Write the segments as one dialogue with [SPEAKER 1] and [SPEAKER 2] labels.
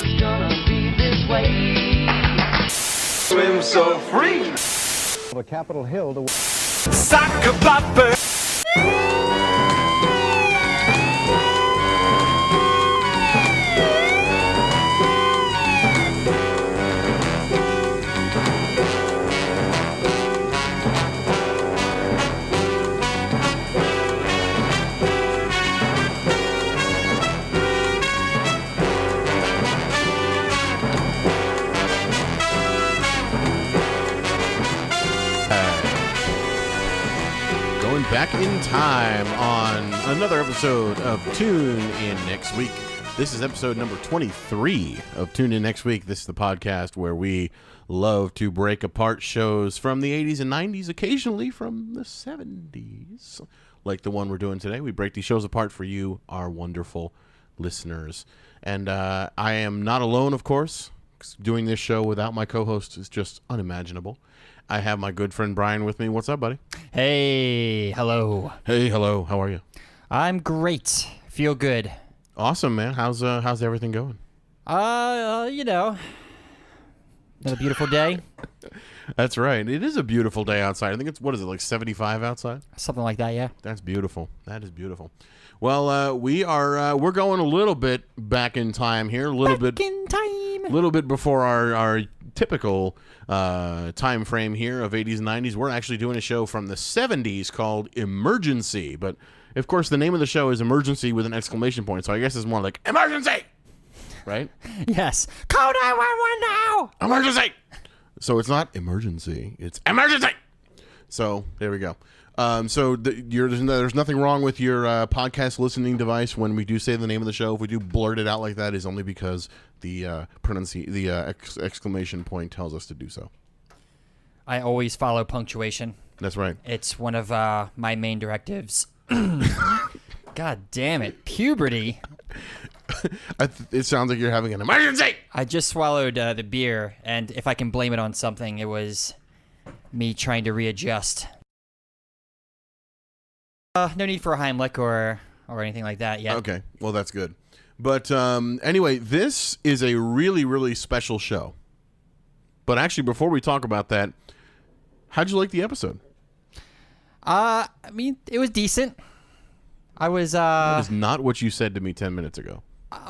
[SPEAKER 1] It's gonna be this way.
[SPEAKER 2] Swim so free.
[SPEAKER 3] The Capitol Hill to
[SPEAKER 2] Soccer bopper.
[SPEAKER 4] Back in time on another episode of Tune In Next Week. This is episode number 23 of Tune In Next Week. This is the podcast where we love to break apart shows from the 80s and 90s, occasionally from the 70s. Like the one we're doing today. We break these shows apart for you, our wonderful listeners. And I am not alone, of course. Doing this show without my co-host is just unimaginable. I have my good friend Brian with me. What's up, buddy?
[SPEAKER 5] Hey, hello.
[SPEAKER 4] Hey, hello. How are you?
[SPEAKER 5] I'm great. Feel good.
[SPEAKER 4] Awesome, man. How's everything going?
[SPEAKER 5] You know, another beautiful day.
[SPEAKER 4] That's right. It is a beautiful day outside. I think it's, what is it, like 75 outside?
[SPEAKER 5] Something like that, yeah.
[SPEAKER 4] That's beautiful. That is beautiful. Well, we're going a little bit back in time here, a little bit before our typical time frame here of 80s and 90s. We're actually doing a show from the 70s called Emergency, but of course the name of the show is Emergency with an exclamation point, so I guess it's more like Emergency, right?
[SPEAKER 5] Yes. Call 911 now!
[SPEAKER 4] Emergency! So it's not Emergency, it's Emergency! So there we go. So there's nothing wrong with your podcast listening device when we do say the name of the show. If we do blurt it out like that, is only because the exclamation point tells us to do so.
[SPEAKER 5] I always follow punctuation.
[SPEAKER 4] That's right.
[SPEAKER 5] It's one of my main directives. God damn it. Puberty.
[SPEAKER 4] It sounds like you're having an emergency.
[SPEAKER 5] I just swallowed the beer, and if I can blame it on something, it was me trying to readjust. No need for a Heimlich or anything like that yet.
[SPEAKER 4] Okay, well, that's good. But anyway, this is a really, really special show. But actually, before we talk about that, how'd you like the episode?
[SPEAKER 5] I mean, it was decent. I was...
[SPEAKER 4] That is not what you said to me 10 minutes ago.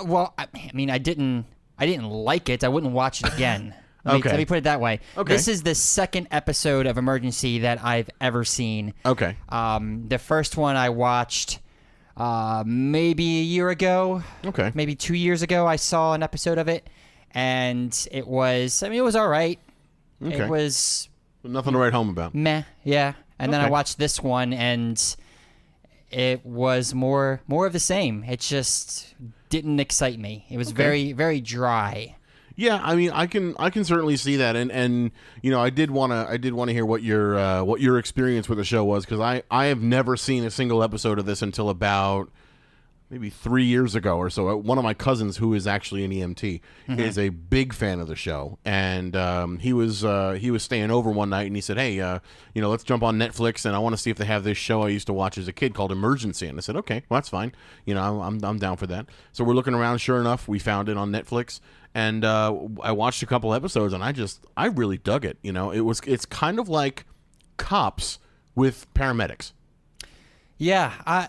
[SPEAKER 5] Well, I mean, I didn't like it. I wouldn't watch it again. Let me put it that way.
[SPEAKER 4] Okay.
[SPEAKER 5] This is the second episode of Emergency that I've ever seen.
[SPEAKER 4] Okay.
[SPEAKER 5] The first one I watched maybe a year ago.
[SPEAKER 4] Okay.
[SPEAKER 5] Maybe 2 years ago I saw an episode of it, and it was all right.
[SPEAKER 4] Okay.
[SPEAKER 5] It was...
[SPEAKER 4] Nothing to write home about.
[SPEAKER 5] Meh, yeah. And then I watched this one, and it was more of the same. It just didn't excite me. It was very, very dry.
[SPEAKER 4] Yeah, I mean, I can certainly see that, and you know, I did want to hear what your experience with the show was, because I have never seen a single episode of this until about maybe 3 years ago or so. One of my cousins, who is actually an EMT, is a big fan of the show, and he was staying over one night, and he said, "Hey, you know, let's jump on Netflix, and I want to see if they have this show I used to watch as a kid called Emergency." And I said, "Okay, well, that's fine. You know, I'm down for that." So we're looking around. Sure enough, we found it on Netflix. And I watched a couple episodes, and I really dug it. You know, it's kind of like Cops with paramedics.
[SPEAKER 5] Yeah,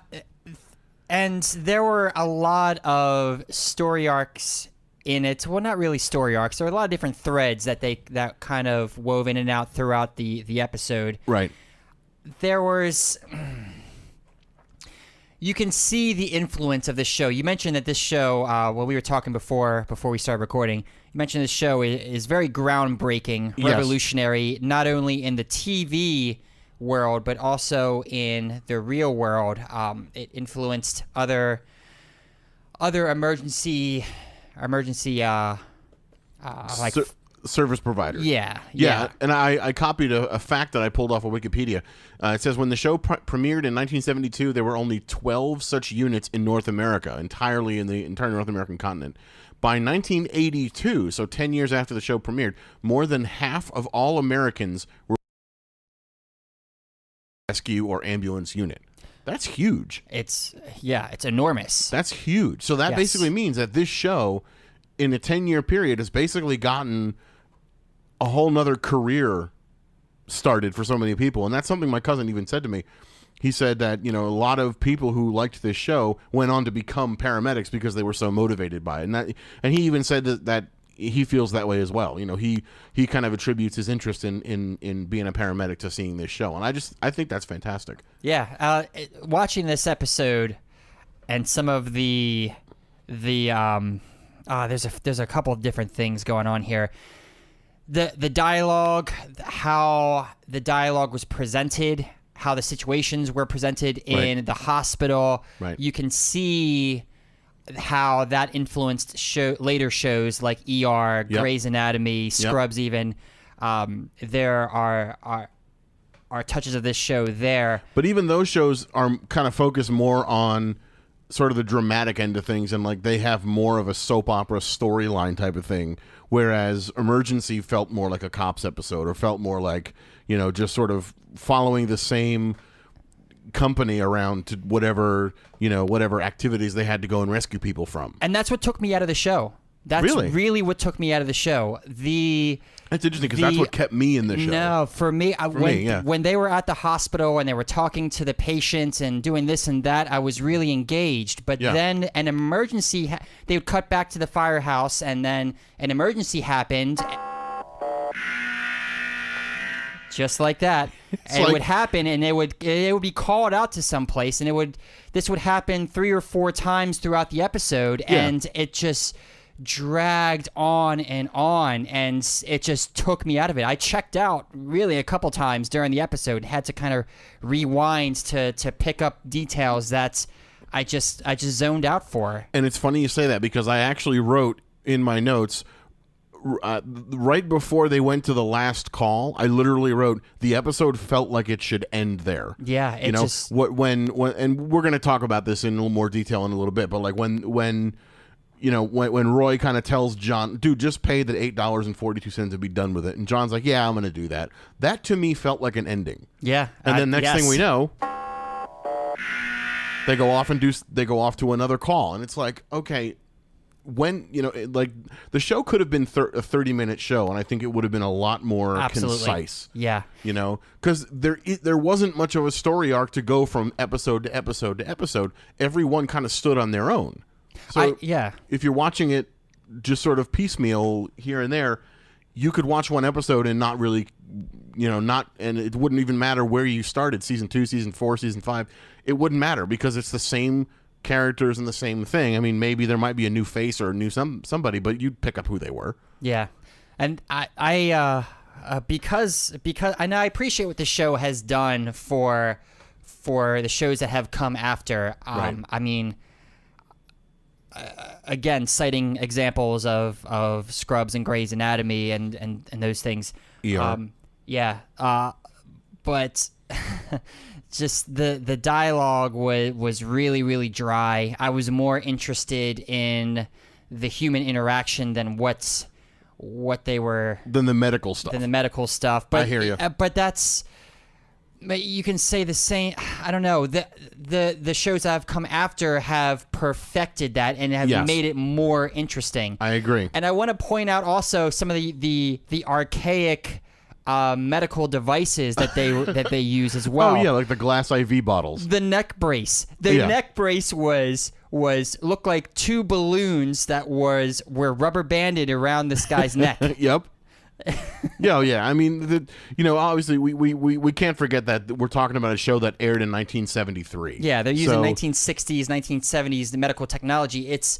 [SPEAKER 5] and there were a lot of story arcs in it. Well, not really story arcs. There were a lot of different threads that kind of wove in and out throughout the episode.
[SPEAKER 4] Right.
[SPEAKER 5] There was... You can see the influence of this show. You mentioned that this show, when we were talking before we started recording, you mentioned this show is very groundbreaking, revolutionary, not only in the TV world, but also in the real world. It influenced other emergency like...
[SPEAKER 4] Service providers.
[SPEAKER 5] Yeah.
[SPEAKER 4] And I copied a fact that I pulled off of Wikipedia. It says when the show premiered in 1972, there were only 12 such units in North America, entirely in the entire North American continent. By 1982, so 10 years after the show premiered, more than half of all Americans were rescue or ambulance unit. That's huge.
[SPEAKER 5] It's enormous.
[SPEAKER 4] That's huge. So that basically means that this show in a 10-year period has basically gotten a whole nother career started for so many people. And that's something my cousin even said to me. He said that, a lot of people who liked this show went on to become paramedics because they were so motivated by it. And he even said that he feels that way as well. He kind of attributes his interest in being a paramedic to seeing this show. And I think that's fantastic.
[SPEAKER 5] Yeah. Watching this episode and some of there's a couple of different things going on here. The dialogue, how the dialogue was presented, how the situations were presented in the hospital.
[SPEAKER 4] Right.
[SPEAKER 5] You can see how that influenced later shows like ER, Grey's Anatomy, Scrubs even. There are touches of this show there.
[SPEAKER 4] But even those shows are kind of focused more on sort of the dramatic end of things, and like they have more of a soap opera storyline type of thing, whereas Emergency felt more like a cops episode, or felt more like, just sort of following the same company around to whatever activities they had to go and rescue people from.
[SPEAKER 5] And that's what took me out of the show. That's really what took me out of the show.
[SPEAKER 4] That's interesting because that's what kept me in the show.
[SPEAKER 5] No, for me, when they were at the hospital and they were talking to the patients and doing this and that, I was really engaged. But then an emergency, they would cut back to the firehouse, and then an emergency happened. Just like that. And it would happen, and it would be called out to someplace, and this would happen 3 or 4 times throughout the episode, and it just dragged on, and it just took me out of it. I checked out really a couple times during the episode, had to kind of rewind to pick up details that I just zoned out for.
[SPEAKER 4] And it's funny you say that, because I actually wrote in my notes, right before they went to the last call, I literally wrote, the episode felt like it should end there.
[SPEAKER 5] Yeah, it just
[SPEAKER 4] when and we're going to talk about this in a little more detail in a little bit, but like when Roy kind of tells John, dude, just pay the $8.42 and be done with it, and John's like, yeah, I'm going to do that. That to me felt like an ending.
[SPEAKER 5] Yeah,
[SPEAKER 4] and then next thing we know, they go off to another call, and it's like, okay. When like the show could have been a 30-minute show, and I think it would have been a lot more concise.
[SPEAKER 5] Yeah,
[SPEAKER 4] because there wasn't much of a story arc to go from episode to episode to episode. Everyone kind of stood on their own. So if you're watching it just sort of piecemeal here and there, you could watch one episode and not really, and it wouldn't even matter where you started, season 2, season 4, season 5. It wouldn't matter because it's the same characters and the same thing. I mean, maybe there might be a new face or a new somebody, but you'd pick up who they were.
[SPEAKER 5] Yeah, and because I appreciate what the show has done for the shows that have come after. I mean, again, citing examples of Scrubs and Grey's Anatomy and those things. But just the dialogue was really, really dry. I was more interested in the human interaction than what they were
[SPEAKER 4] than the medical stuff.
[SPEAKER 5] But
[SPEAKER 4] I hear you.
[SPEAKER 5] But you can say the same. I don't know. The shows that have come after have perfected that and have made it more interesting.
[SPEAKER 4] I agree.
[SPEAKER 5] And I want to point out also some of the archaic medical devices that they use as well.
[SPEAKER 4] Oh yeah, like the glass IV bottles.
[SPEAKER 5] The neck brace. The neck brace was looked like 2 balloons that were rubber banded around this guy's neck.
[SPEAKER 4] Yep. Yeah. I mean, obviously we can't forget that we're talking about a show that aired in 1973.
[SPEAKER 5] Yeah, they're using 1960s, 1970s the medical technology. It's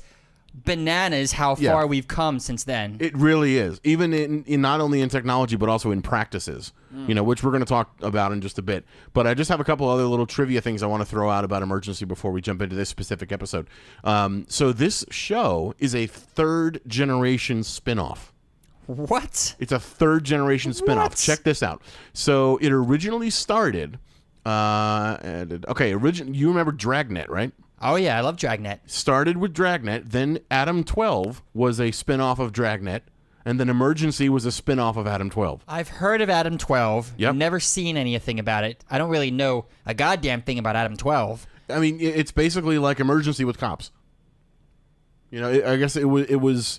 [SPEAKER 5] bananas how far we've come since then.
[SPEAKER 4] It really is. Even in not only in technology but also in practices, which we're going to talk about in just a bit. But I just have a couple other little trivia things I want to throw out about Emergency before we jump into this specific episode. So this show is a 3rd generation spinoff.
[SPEAKER 5] What?
[SPEAKER 4] It's a 3rd generation spinoff. Check this out. So it originally started you remember Dragnet, right?
[SPEAKER 5] Oh, yeah, I love Dragnet.
[SPEAKER 4] Started with Dragnet, then Adam 12 was a spin-off of Dragnet, and then Emergency was a spin-off of Adam 12.
[SPEAKER 5] I've heard of Adam 12.
[SPEAKER 4] Yep.
[SPEAKER 5] Never seen anything about it. I don't really know a goddamn thing about Adam 12.
[SPEAKER 4] I mean, it's basically like Emergency with cops. I guess it was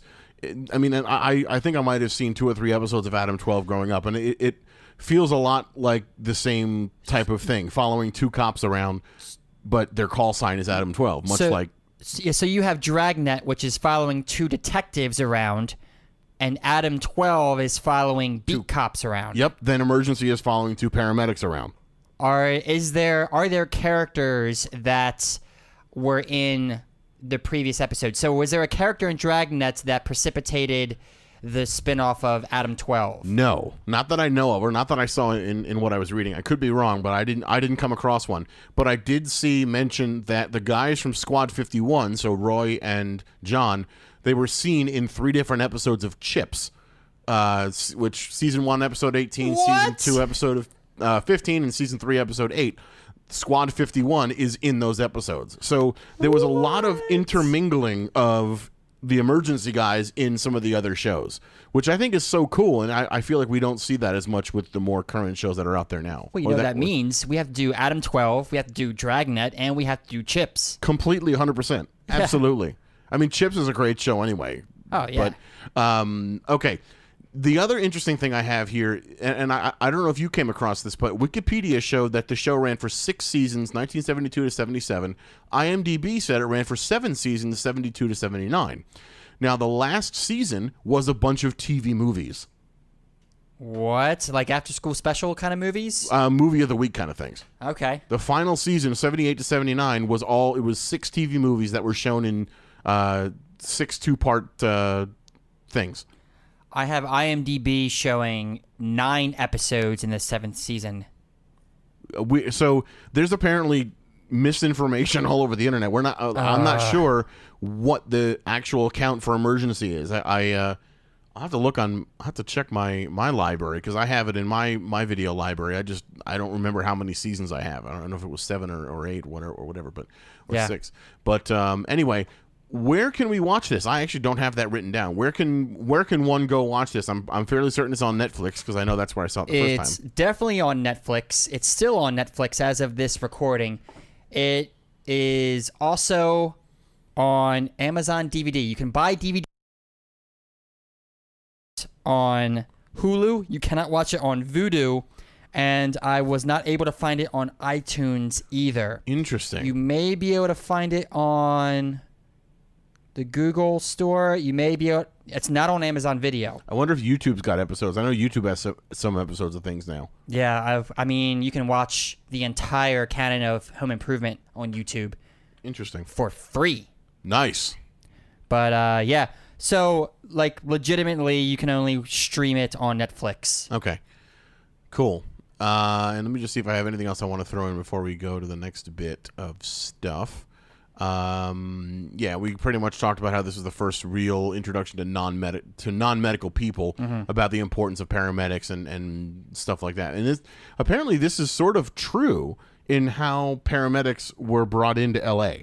[SPEAKER 4] I mean, and I think I might have seen 2 or 3 episodes of Adam 12 growing up, and it feels a lot like the same type of thing, following 2 cops around, but their call sign is Adam 12, much like...
[SPEAKER 5] So you have Dragnet, which is following 2 detectives around, and Adam 12 is following beat cops around.
[SPEAKER 4] Yep, then Emergency is following 2 paramedics around.
[SPEAKER 5] Are there characters that were in the previous episode? So was there a character in Dragnet that precipitated the spinoff of Adam 12?
[SPEAKER 4] No, not that I know of, or not that I saw in what I was reading. I could be wrong, but I didn't come across one. But I did see mention that the guys from Squad 51, so Roy and John, they were seen in 3 different episodes of Chips, which season 1 episode 18,
[SPEAKER 5] What?
[SPEAKER 4] season 2 episode 15, and season 3 episode 8. Squad 51 is in those episodes. So there was a lot of intermingling of the Emergency guys in some of the other shows, which I think is so cool, and I feel like we don't see that as much with the more current shows that are out there now.
[SPEAKER 5] Well, you know what that means? We have to do Adam 12, we have to do Dragnet, and we have to do Chips.
[SPEAKER 4] Completely, 100%. Absolutely. I mean, Chips is a great show anyway.
[SPEAKER 5] Oh, yeah.
[SPEAKER 4] But, okay. The other interesting thing I have here, and I don't know if you came across this, but Wikipedia showed that the show ran for 6 seasons, 1972 to 77. IMDb said it ran for 7 seasons, 72 to 79. Now, the last season was a bunch of TV movies.
[SPEAKER 5] What? Like after-school special kind of movies?
[SPEAKER 4] Movie of the week kind of things.
[SPEAKER 5] Okay.
[SPEAKER 4] The final season, 78 to 79, was 6 TV movies that were shown in 6 2-part things.
[SPEAKER 5] I have IMDb showing 9 episodes in the 7th season.
[SPEAKER 4] So there's apparently misinformation all over the internet. I'm not sure what the actual count for Emergency is. I'll have to look on. I have to check my library because I have it in my video library. I don't remember how many seasons I have. I don't know if it was 7 or 8 or whatever, but 6. But anyway. Where can we watch this? I actually don't have that written down. Where can one go watch this? I'm fairly certain it's on Netflix because I know that's where I saw it the first time.
[SPEAKER 5] It's definitely on Netflix. It's still on Netflix as of this recording. It is also on Amazon DVD. You can buy DVD on Hulu. You cannot watch it on Vudu. And I was not able to find it on iTunes either.
[SPEAKER 4] Interesting.
[SPEAKER 5] You may be able to find it on the Google store. You may be able... It's not on Amazon Video.
[SPEAKER 4] I wonder if YouTube's got episodes. I know YouTube has some episodes of things now.
[SPEAKER 5] Yeah, I mean, you can watch the entire canon of Home Improvement on YouTube.
[SPEAKER 4] Interesting.
[SPEAKER 5] For free.
[SPEAKER 4] Nice.
[SPEAKER 5] But, yeah. So, like, legitimately, you can only stream it on Netflix.
[SPEAKER 4] Okay. Cool. And let me just see if I have anything else I want to throw in before we go to the next bit of stuff. Yeah, we pretty much talked about how this is the first real introduction to non-medical people about the importance of paramedics and stuff like that. And apparently this is sort of true in how paramedics were brought into LA.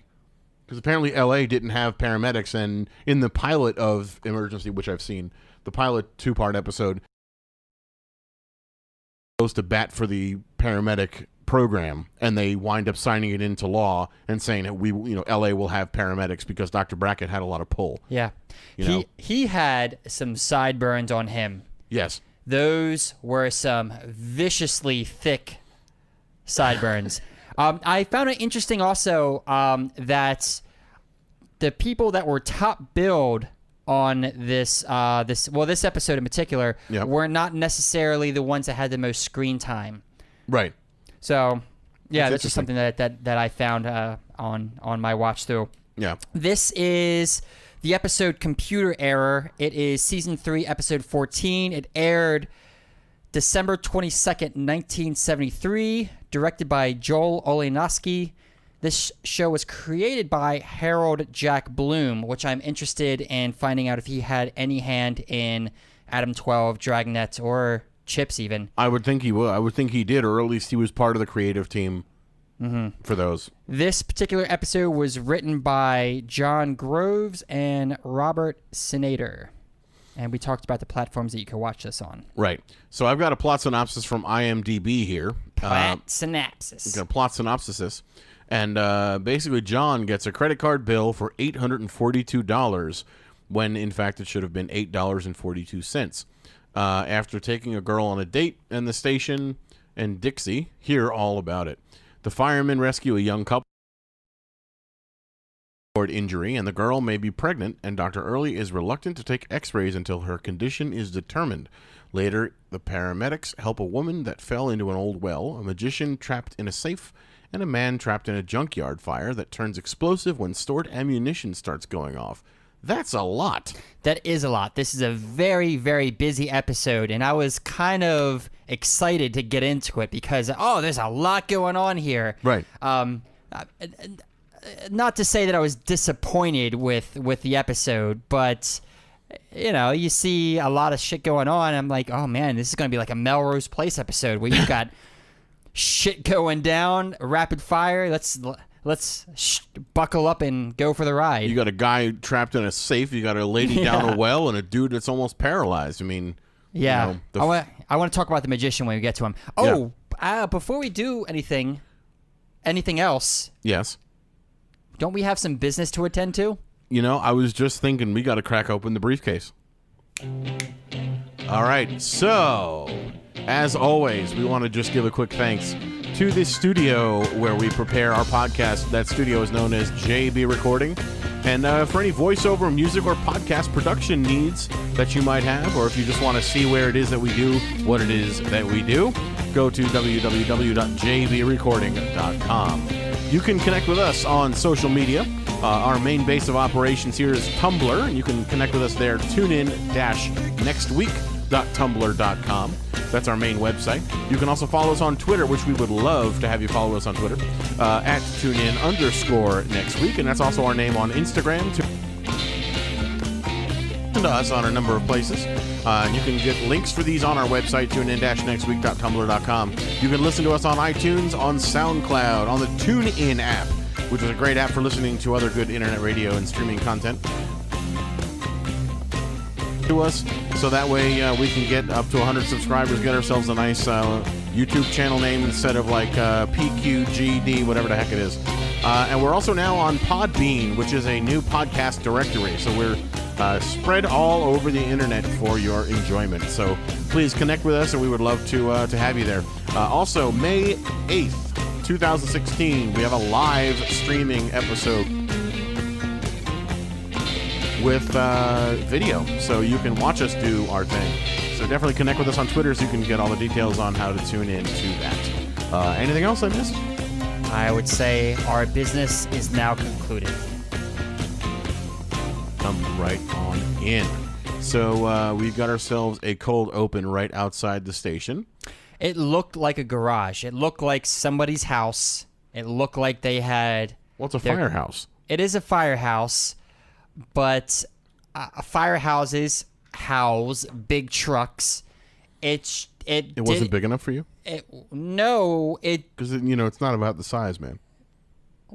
[SPEAKER 4] Because apparently LA didn't have paramedics, and in the pilot of Emergency, which I've seen, the pilot 2-part episode goes to bat for the paramedic program, and they wind up signing it into law and saying that LA will have paramedics because Dr. Brackett had a lot of pull.
[SPEAKER 5] Yeah. He had some sideburns on him.
[SPEAKER 4] Yes.
[SPEAKER 5] Those were some viciously thick sideburns. I found it interesting also that the people that were top billed on this episode in particular were not necessarily the ones that had the most screen time.
[SPEAKER 4] Right.
[SPEAKER 5] So, yeah, that's just something that I found on my watch through.
[SPEAKER 4] Yeah.
[SPEAKER 5] This is the episode Computer Error. It is season 3, episode 14. It aired December 22nd, 1973, directed by Joel Olenosky. This show was created by Harold Jack Bloom, which I'm interested in finding out if he had any hand in Adam 12, Dragnet, or Chips even.
[SPEAKER 4] I would think he would. I would think he did, or at least he was part of the creative team for those.
[SPEAKER 5] This particular episode was written by John Groves and Robert Sinader. And we talked about the platforms that you can watch this on.
[SPEAKER 4] Right. So I've got a plot synopsis from IMDb here.
[SPEAKER 5] Synopsis.
[SPEAKER 4] Got a plot synopsis. And basically John gets a credit card bill for $842 when in fact it should have been $8.42. After taking a girl on a date, and the station and Dixie hear all about it. The firemen rescue a young couple injury, and the girl may be pregnant, and Dr. Early is reluctant to take x-rays until her condition is determined. Later, the paramedics help a woman that fell into an old well, a magician trapped in a safe, and a man trapped in a junkyard fire that turns explosive when stored ammunition starts going off. That's a lot.
[SPEAKER 5] That is a lot. This is a very, very busy episode, and I was kind of excited to get into it because, there's a lot going on here.
[SPEAKER 4] Right.
[SPEAKER 5] Not to say that I was disappointed with the episode, but you see a lot of shit going on. I'm like, oh man, this is going to be like a Melrose Place episode where you've got shit going down, rapid fire. Let's buckle up and go for the ride.
[SPEAKER 4] You got a guy trapped in a safe. You got a lady down a well, and a dude that's almost paralyzed. I mean,
[SPEAKER 5] yeah. I want to talk about the magician when we get to him. Oh, before we do anything else,
[SPEAKER 4] yes.
[SPEAKER 5] Don't we have some business to attend to?
[SPEAKER 4] I was just thinking we got to crack open the briefcase. All right. So, as always, we want to just give a quick thanks to this studio where we prepare our podcast. That studio is known as JB Recording. And for any voiceover, music, or podcast production needs that you might have, or if you just want to see where it is that we do what it is that we do, go to www.jbrecording.com. You can connect with us on social media. Our main base of operations here is Tumblr, and you can connect with us there, tunein-nextweek.tumblr.com. That's our main website. You can also follow us on Twitter, which we would love to have you follow us on Twitter, at tunein_nextweek, and that's also our name on Instagram. To us on a number of places. You can get links for these on our website, tunein-nextweek.tumblr.com. You can listen to us on iTunes, on SoundCloud, on the TuneIn app, which is a great app for listening to other good internet radio and streaming content to us. So that way we can get up to 100 subscribers, get ourselves a nice YouTube channel name instead of like PQGD, whatever the heck it is. And we're also now on Podbean, which is a new podcast directory. So we're spread all over the internet for your enjoyment. So please connect with us, and we would love to have you there. Also, May 8th, 2016, we have a live streaming episode with video, so you can watch us do our thing. So definitely connect with us on Twitter so you can get all the details on how to tune in to that. Anything else I missed?
[SPEAKER 5] I would say our business is now concluded.
[SPEAKER 4] Come right on in. So we've got ourselves a cold open right outside the station.
[SPEAKER 5] It looked like a garage. It looked like somebody's house. It looked like they had...
[SPEAKER 4] Well, it's a firehouse.
[SPEAKER 5] It is a firehouse, but firehouses house big trucks. It
[SPEAKER 4] wasn't big enough for you?
[SPEAKER 5] No.
[SPEAKER 4] Because, it's not about the size, man.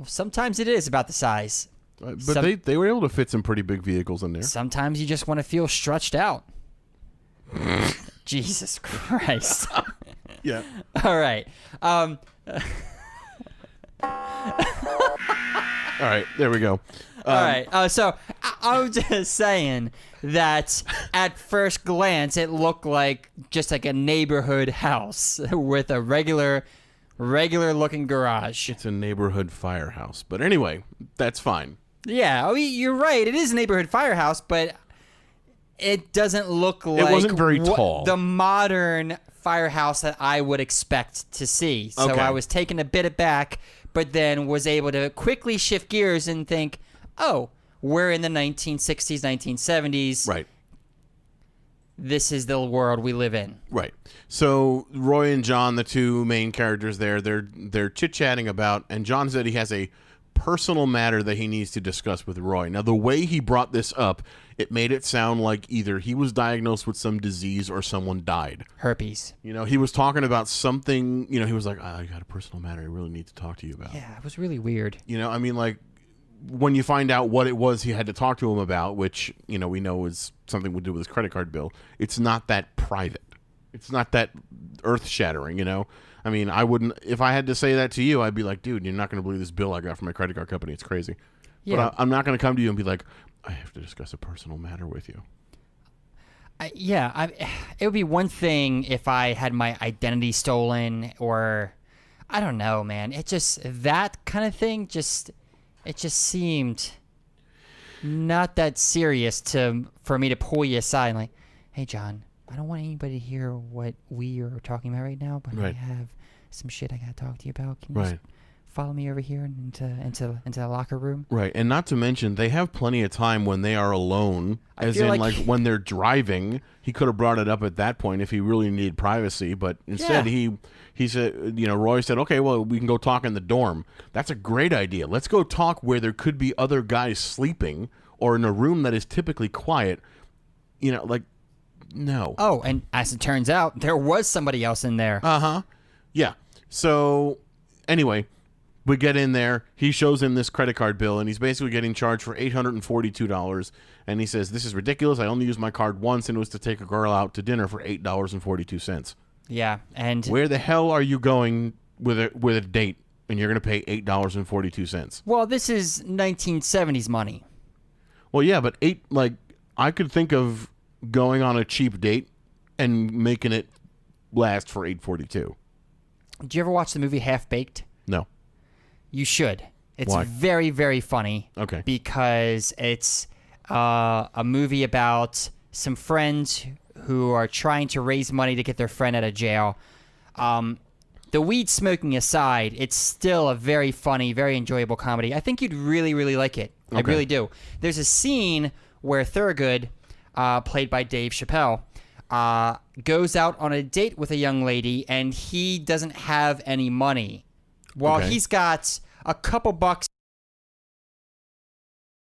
[SPEAKER 5] Sometimes it is about the size.
[SPEAKER 4] But they were able to fit some pretty big vehicles in there.
[SPEAKER 5] Sometimes you just want to feel stretched out. Jesus Christ.
[SPEAKER 4] Yeah.
[SPEAKER 5] All right.
[SPEAKER 4] All right. There we go.
[SPEAKER 5] All right. So I'm just saying that at first glance, it looked like just like a neighborhood house with a regular looking garage.
[SPEAKER 4] It's a neighborhood firehouse. But anyway, that's fine.
[SPEAKER 5] Yeah. I mean, you're right. It is a neighborhood firehouse, but it doesn't look like...
[SPEAKER 4] It wasn't very tall.
[SPEAKER 5] The modern firehouse that I would expect to see. So
[SPEAKER 4] Okay.
[SPEAKER 5] I was taken a bit aback, but then was able to quickly shift gears and think, oh, we're in the 1960s, 1970s.
[SPEAKER 4] Right.
[SPEAKER 5] This is the world we live in.
[SPEAKER 4] Right. So Roy and John, the two main characters there, they're chit-chatting about, and John said he has a personal matter that he needs to discuss with Roy. Now, the way he brought this up, it made it sound like either he was diagnosed with some disease or someone died.
[SPEAKER 5] Herpes.
[SPEAKER 4] He was talking about something, he was like, I got a personal matter I really need to talk to you about.
[SPEAKER 5] Yeah, it was really weird.
[SPEAKER 4] I mean, like, when you find out what it was he had to talk to him about, which, we know is something to do with his credit card bill, it's not that private. It's not that earth-shattering, I mean, I wouldn't, if I had to say that to you, I'd be like, dude, you're not going to believe this bill I got from my credit card company. It's crazy.
[SPEAKER 5] Yeah.
[SPEAKER 4] But I'm not going to come to you and be like, I have to discuss a personal matter with you.
[SPEAKER 5] It would be one thing if I had my identity stolen, or I don't know, man. It just, that kind of thing, it just seemed not that serious for me to pull you aside and like, hey, John, I don't want anybody to hear what we are talking about right now, but I have some shit I gotta talk to you about. Can you just follow me over here into the locker room?
[SPEAKER 4] Right, and not to mention, they have plenty of time when they are alone, as in like when they're driving. He could have brought it up at that point if he really needed privacy, but instead he said, Roy said, okay, well, we can go talk in the dorm. That's a great idea. Let's go talk where there could be other guys sleeping or in a room that is typically quiet. No.
[SPEAKER 5] Oh, and as it turns out, there was somebody else in there.
[SPEAKER 4] Uh-huh. Yeah. So, anyway, we get in there. He shows him this credit card bill, and he's basically getting charged for $842. And he says, this is ridiculous. I only used my card once, and it was to take a girl out to dinner for $8.42.
[SPEAKER 5] Yeah, and
[SPEAKER 4] where the hell are you going with a date, and you're going to pay $8.42?
[SPEAKER 5] Well, this is 1970s money.
[SPEAKER 4] Well, yeah, but I could think of going on a cheap date and making it last for $8.42.
[SPEAKER 5] Did you ever watch the movie Half Baked?
[SPEAKER 4] No.
[SPEAKER 5] You should. It's
[SPEAKER 4] Why?
[SPEAKER 5] very, very funny.
[SPEAKER 4] Okay.
[SPEAKER 5] Because it's a movie about some friends who are trying to raise money to get their friend out of jail. The weed smoking aside, it's still a very funny, very enjoyable comedy. I think you'd really, really like it.
[SPEAKER 4] Okay.
[SPEAKER 5] I really do. There's a scene where Thurgood, played by Dave Chappelle, goes out on a date with a young lady, and he doesn't have any money. While he's got a couple bucks,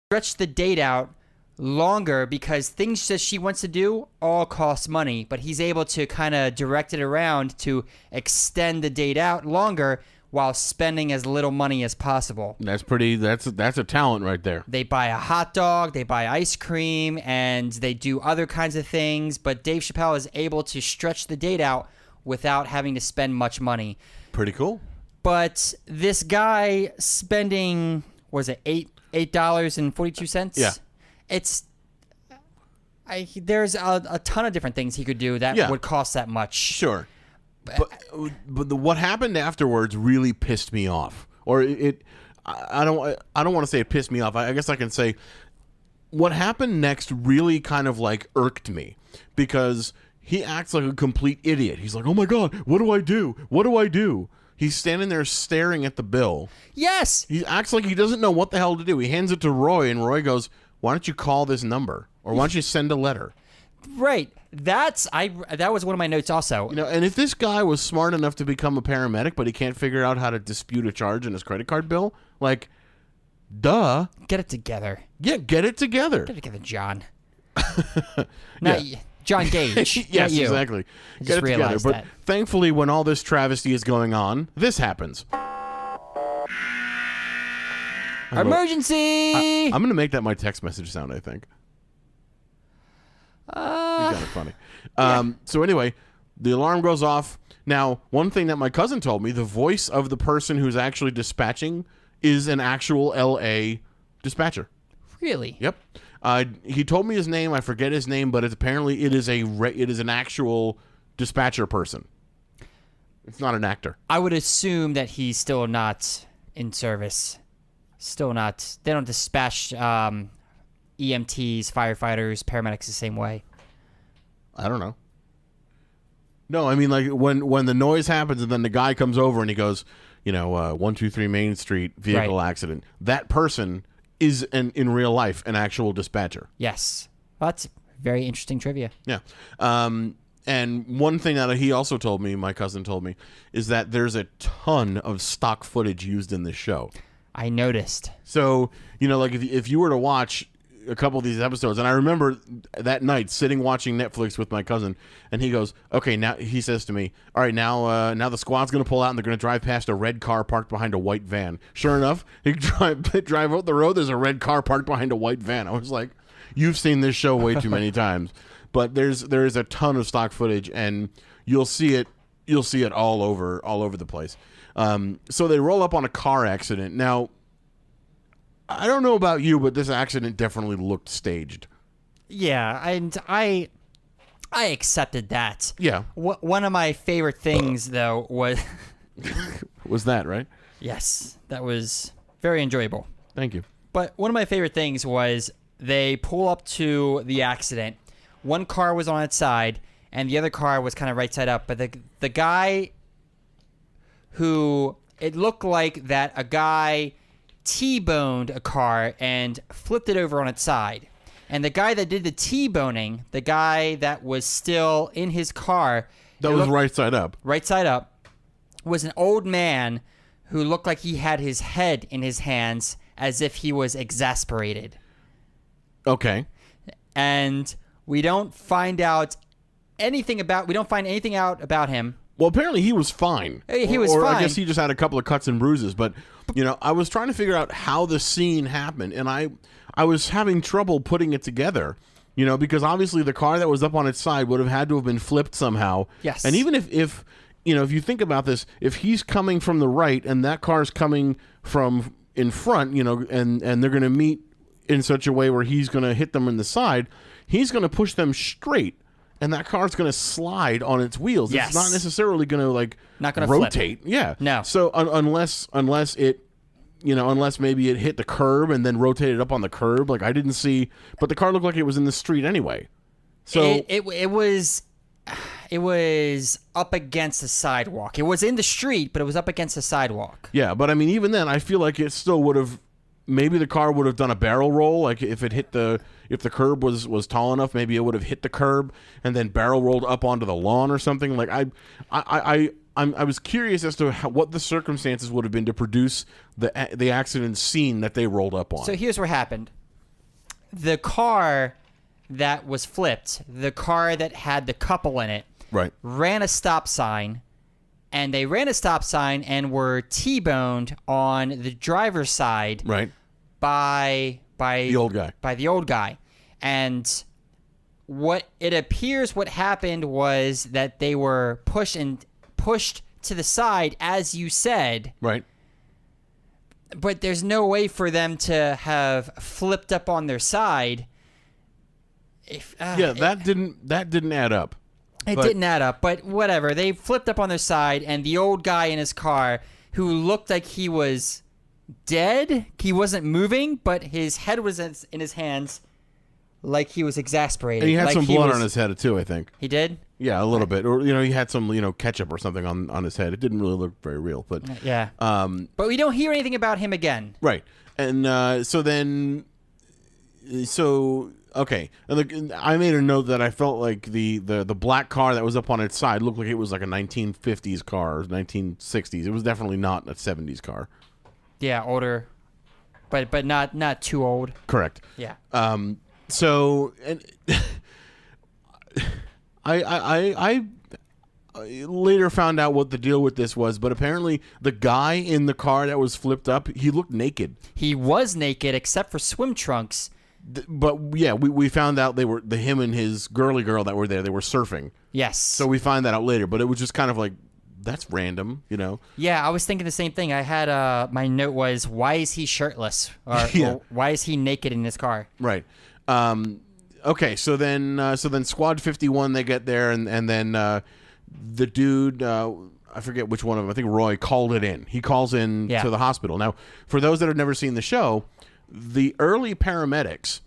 [SPEAKER 5] stretch the date out longer because things that she wants to do all cost money, but he's able to kind of direct it around to extend the date out longer while spending as little money as possible.
[SPEAKER 4] That's a talent right there.
[SPEAKER 5] They buy a hot dog, they buy ice cream, and they do other kinds of things, but Dave Chappelle is able to stretch the date out without having to spend much money.
[SPEAKER 4] Pretty cool.
[SPEAKER 5] But this guy spending, was it $8.42?
[SPEAKER 4] Yeah.
[SPEAKER 5] There's a ton of different things he could do that would cost that much.
[SPEAKER 4] Sure. But what happened afterwards really pissed me off. Or I don't want to say it pissed me off. I guess I can say what happened next really kind of like irked me, because he acts like a complete idiot. He's like, "Oh my God, what do I do? What do I do?" He's standing there staring at the bill.
[SPEAKER 5] Yes.
[SPEAKER 4] He acts like he doesn't know what the hell to do. He hands it to Roy, and Roy goes, "Why don't you call this number? Or why don't you send a letter?"
[SPEAKER 5] Right. That was one of my notes also.
[SPEAKER 4] And if this guy was smart enough to become a paramedic, but he can't figure out how to dispute a charge in his credit card bill, like, duh.
[SPEAKER 5] Get it together.
[SPEAKER 4] Yeah, get it together.
[SPEAKER 5] Get it together, John. John Gage.
[SPEAKER 4] Yes,
[SPEAKER 5] not you.
[SPEAKER 4] exactly.
[SPEAKER 5] I
[SPEAKER 4] Get
[SPEAKER 5] just
[SPEAKER 4] it together.
[SPEAKER 5] realized
[SPEAKER 4] But
[SPEAKER 5] that.
[SPEAKER 4] thankfully, when all this travesty is going on, this happens.
[SPEAKER 5] Emergency!
[SPEAKER 4] I'm going to make that my text message sound, I think. It's kind of funny. So anyway, the alarm goes off. Now, one thing that my cousin told me, the voice of the person who's actually dispatching is an actual LA dispatcher.
[SPEAKER 5] Really?
[SPEAKER 4] Yep. He told me his name. I forget his name, but apparently it is an actual dispatcher person. It's not an actor.
[SPEAKER 5] I would assume that he's still not in service. Still not. They don't dispatch EMTs, firefighters, paramedics the same way.
[SPEAKER 4] I don't know. No, I mean, like when the noise happens and then the guy comes over and he goes, 123 Main Street vehicle accident. That person is in real life an actual dispatcher.
[SPEAKER 5] Yes. Well, that's very interesting trivia.
[SPEAKER 4] Yeah. And one thing that he also told me, my cousin told me, is that there's a ton of stock footage used in this show.
[SPEAKER 5] I noticed.
[SPEAKER 4] So, like if you were to watch a couple of these episodes, and I remember that night sitting watching Netflix with my cousin, and he goes, okay, now he says to me, all right, now the squad's going to pull out and they're going to drive past a red car parked behind a white van. Sure enough, he drive out the road, there's a red car parked behind a white van. I was like, you've seen this show way too many times. But there is a ton of stock footage, and you'll see it all over the place. So they roll up on a car accident. Now, I don't know about you, but this accident definitely looked staged.
[SPEAKER 5] Yeah, and I accepted that.
[SPEAKER 4] Yeah.
[SPEAKER 5] One of my favorite things, though, was...
[SPEAKER 4] Was that, right?
[SPEAKER 5] Yes, that was very enjoyable.
[SPEAKER 4] Thank you.
[SPEAKER 5] But one of my favorite things was they pull up to the accident. One car was on its side, and the other car was kind of right side up. But the guy who... It looked like that a guy T-boned a car and flipped it over on its side. And the guy that did the T-boning, the guy that was still in his car...
[SPEAKER 4] That was right side up.
[SPEAKER 5] Right side up. Was an old man who looked like he had his head in his hands as if he was exasperated.
[SPEAKER 4] Okay.
[SPEAKER 5] And we don't find anything out about him.
[SPEAKER 4] Well, apparently he was fine.
[SPEAKER 5] He was
[SPEAKER 4] or
[SPEAKER 5] fine.
[SPEAKER 4] I guess he just had a couple of cuts and bruises. But, I was trying to figure out how the scene happened, and I was having trouble putting it together, because obviously the car that was up on its side would have had to have been flipped somehow.
[SPEAKER 5] Yes.
[SPEAKER 4] And even if you think about this, if he's coming from the right and that car's coming from in front, and they're going to meet in such a way where he's going to hit them in the side, he's going to push them straight. And that car's going to slide on its wheels.
[SPEAKER 5] Yes.
[SPEAKER 4] It's not necessarily going to
[SPEAKER 5] Not gonna
[SPEAKER 4] rotate.
[SPEAKER 5] flip.
[SPEAKER 4] Yeah.
[SPEAKER 5] No.
[SPEAKER 4] So unless it, unless maybe it hit the curb and then rotated up on the curb, like I didn't see, but the car looked like it was in the street anyway. So
[SPEAKER 5] it was up against the sidewalk. It was in the street, but it was up against the sidewalk.
[SPEAKER 4] yeah, but I mean, even then, I feel like it still would have. Maybe the car would have done a barrel roll, like if the curb was tall enough, maybe it would have hit the curb and then barrel rolled up onto the lawn or something. Like I was curious as to what the circumstances would have been to produce the accident scene that they rolled up on.
[SPEAKER 5] So here's what happened. The car that was flipped, the car that had the couple in it,
[SPEAKER 4] right,
[SPEAKER 5] ran a stop sign, and they ran a stop sign and were T-boned on the driver's side,
[SPEAKER 4] right,
[SPEAKER 5] by
[SPEAKER 4] the old guy.
[SPEAKER 5] By the old guy. And what it appears what happened was that they were pushed to the side, as you said.
[SPEAKER 4] Right.
[SPEAKER 5] But there's no way for them to have flipped up on their side.
[SPEAKER 4] That didn't add up.
[SPEAKER 5] It didn't add up, but whatever. They flipped up on their side, and the old guy in his car, who looked like he was dead, he wasn't moving, but his head was in his hands, like he was exasperated.
[SPEAKER 4] And he had
[SPEAKER 5] like
[SPEAKER 4] some blood on his head too, I think.
[SPEAKER 5] He did?
[SPEAKER 4] Yeah, a little bit. Or he had some ketchup or something on his head. It didn't really look very real, but
[SPEAKER 5] yeah. But we don't hear anything about him again.
[SPEAKER 4] Right. And okay. And I made a note that I felt like the black car that was up on its side looked like it was like a 1950s car or 1960s. It was definitely not a 70s car.
[SPEAKER 5] Yeah, older, but not too old.
[SPEAKER 4] Correct.
[SPEAKER 5] Yeah.
[SPEAKER 4] So and I later found out what the deal with this was, but apparently the guy in the car that was flipped up, he looked naked.
[SPEAKER 5] He was naked except for swim trunks.
[SPEAKER 4] But yeah, we found out they were him and his girly girl that were there. They were surfing.
[SPEAKER 5] Yes.
[SPEAKER 4] So we find that out later, but it was just kind of like, that's random,
[SPEAKER 5] Yeah, I was thinking the same thing. I had my note was, why is he shirtless? Or why is he naked in his car?
[SPEAKER 4] Right. Okay. So then Squad 51 they get there, and then the dude. I forget which one of them. I think Roy called it in. He calls in to the hospital. Now, for those that have never seen the show, the early paramedics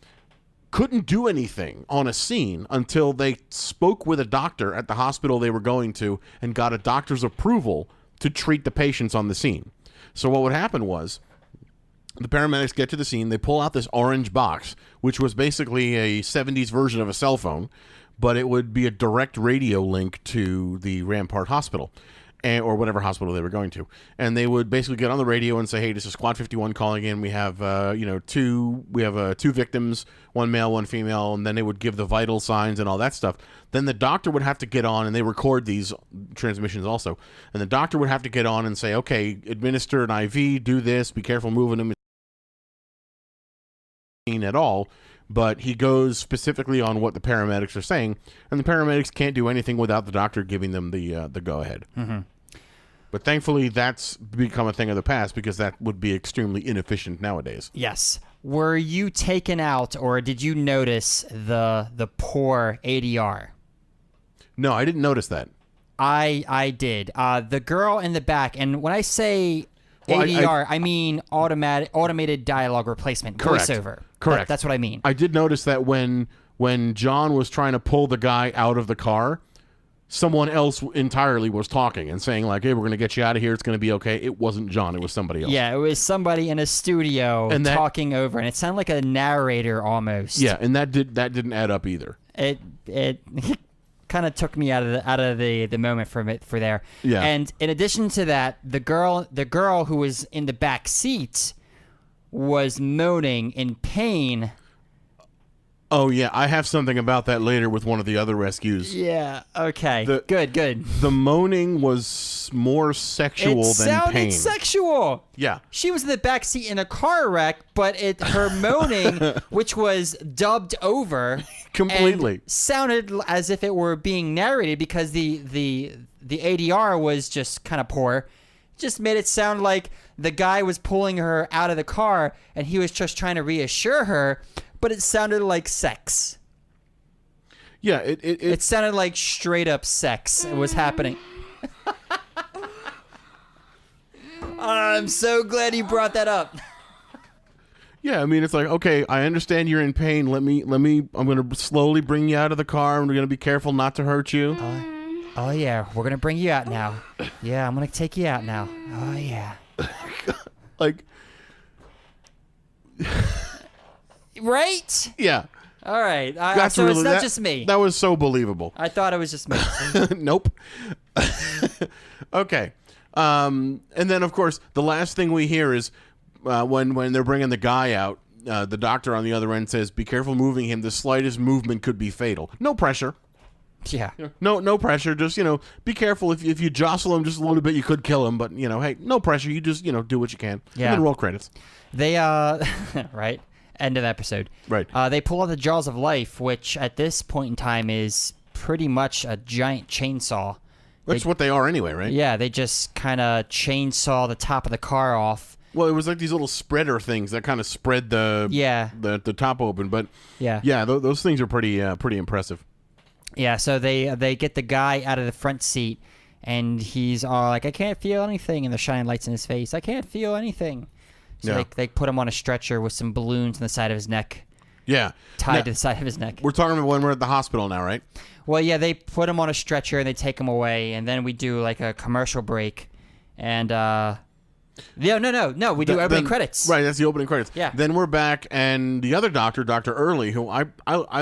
[SPEAKER 4] couldn't do anything on a scene until they spoke with a doctor at the hospital they were going to and got a doctor's approval to treat the patients on the scene. So what would happen was the paramedics get to the scene, they pull out this orange box, which was basically a 70s version of a cell phone, but it would be a direct radio link to the Rampart Hospital. Or whatever hospital they were going to, and they would basically get on the radio and say, "Hey, this is Squad 51 calling in. We have, two victims, one male, one female," and then they would give the vital signs and all that stuff. Then the doctor would have to get on, and they record these transmissions also. And the doctor would have to get on and say, "Okay, administer an IV, do this, be careful moving them at all." But he goes specifically on what the paramedics are saying, and the paramedics can't do anything without the doctor giving them the go-ahead.
[SPEAKER 5] Mm-hmm.
[SPEAKER 4] But thankfully, that's become a thing of the past because that would be extremely inefficient nowadays.
[SPEAKER 5] Yes. Were you taken out, or did you notice the poor ADR?
[SPEAKER 4] No, I didn't notice that.
[SPEAKER 5] I did. The girl in the back, and when I say
[SPEAKER 4] Well,
[SPEAKER 5] ADR, I mean automated dialogue replacement,
[SPEAKER 4] Correct.
[SPEAKER 5] voiceover.
[SPEAKER 4] Correct.
[SPEAKER 5] That's what I mean.
[SPEAKER 4] I did notice that when John was trying to pull the guy out of the car, someone else entirely was talking and saying like, "Hey, we're going to get you out of here. It's going to be okay." It wasn't John. It was somebody else.
[SPEAKER 5] Yeah, it was somebody in a studio
[SPEAKER 4] And that-
[SPEAKER 5] talking over, and it sounded like a narrator almost.
[SPEAKER 4] Yeah, and that didn't add up either.
[SPEAKER 5] It kind of took me out of the moment for there.
[SPEAKER 4] Yeah.
[SPEAKER 5] And in addition to that, the girl who was in the back seat was moaning in pain.
[SPEAKER 4] Oh yeah, I have something about that later with one of the other rescues.
[SPEAKER 5] Yeah. Okay. Good.
[SPEAKER 4] The moaning was more sexual
[SPEAKER 5] It
[SPEAKER 4] than
[SPEAKER 5] sounded
[SPEAKER 4] pain.
[SPEAKER 5] sexual.
[SPEAKER 4] Yeah.
[SPEAKER 5] She was in the back seat in a car wreck, but her moaning, which was dubbed over,
[SPEAKER 4] Completely.
[SPEAKER 5] and sounded as if it were being narrated because the ADR was just kind of poor. Just made it sound like the guy was pulling her out of the car and he was just trying to reassure her, but it sounded like sex.
[SPEAKER 4] Yeah,
[SPEAKER 5] It sounded like straight up sex was happening. I'm so glad you brought that up.
[SPEAKER 4] Yeah, I mean, it's like, okay, I understand you're in pain. Let me. I'm gonna slowly bring you out of the car, and we're gonna be careful not to hurt you.
[SPEAKER 5] Oh yeah, we're gonna bring you out now. Yeah, I'm gonna take you out now. Oh yeah.
[SPEAKER 4] Like,
[SPEAKER 5] Right?
[SPEAKER 4] yeah,
[SPEAKER 5] All right.
[SPEAKER 4] that's
[SPEAKER 5] so
[SPEAKER 4] really
[SPEAKER 5] it's not
[SPEAKER 4] that,
[SPEAKER 5] just me.
[SPEAKER 4] That was so believable.
[SPEAKER 5] I thought it was just me.
[SPEAKER 4] Nope. Okay, and then of course the last thing we hear is when they're bringing the guy out. The doctor on the other end says, "Be careful moving him. The slightest movement could be fatal. No pressure."
[SPEAKER 5] Yeah.
[SPEAKER 4] No pressure. Just, be careful. If you jostle him just a little bit, you could kill him. But, hey, no pressure. You just, do what you can.
[SPEAKER 5] Yeah.
[SPEAKER 4] And then roll credits.
[SPEAKER 5] They right. End of the episode.
[SPEAKER 4] Right.
[SPEAKER 5] They pull out the jaws of life, which at this point in time is pretty much a giant chainsaw.
[SPEAKER 4] That's what they are anyway, right?
[SPEAKER 5] Yeah, they just kind of chainsaw the top of the car off.
[SPEAKER 4] Well, it was like these little spreader things that kind of spread the top open. But
[SPEAKER 5] Yeah.
[SPEAKER 4] Those things are pretty impressive.
[SPEAKER 5] Yeah, so they get the guy out of the front seat, and he's all like, "I can't feel anything," and they're shining lights in his face. "I can't feel anything." So
[SPEAKER 4] Yeah.
[SPEAKER 5] they put him on a stretcher with some balloons on the side of his neck,
[SPEAKER 4] Yeah.
[SPEAKER 5] tied
[SPEAKER 4] Now,
[SPEAKER 5] to the side of his neck.
[SPEAKER 4] we're talking about when we're at the hospital now, right?
[SPEAKER 5] Well, yeah, they put him on a stretcher and they take him away, and then we do like a commercial break, and no, we do opening credits.
[SPEAKER 4] Right, that's the opening credits.
[SPEAKER 5] Yeah.
[SPEAKER 4] Then we're back, and the other doctor, Dr. Early, who I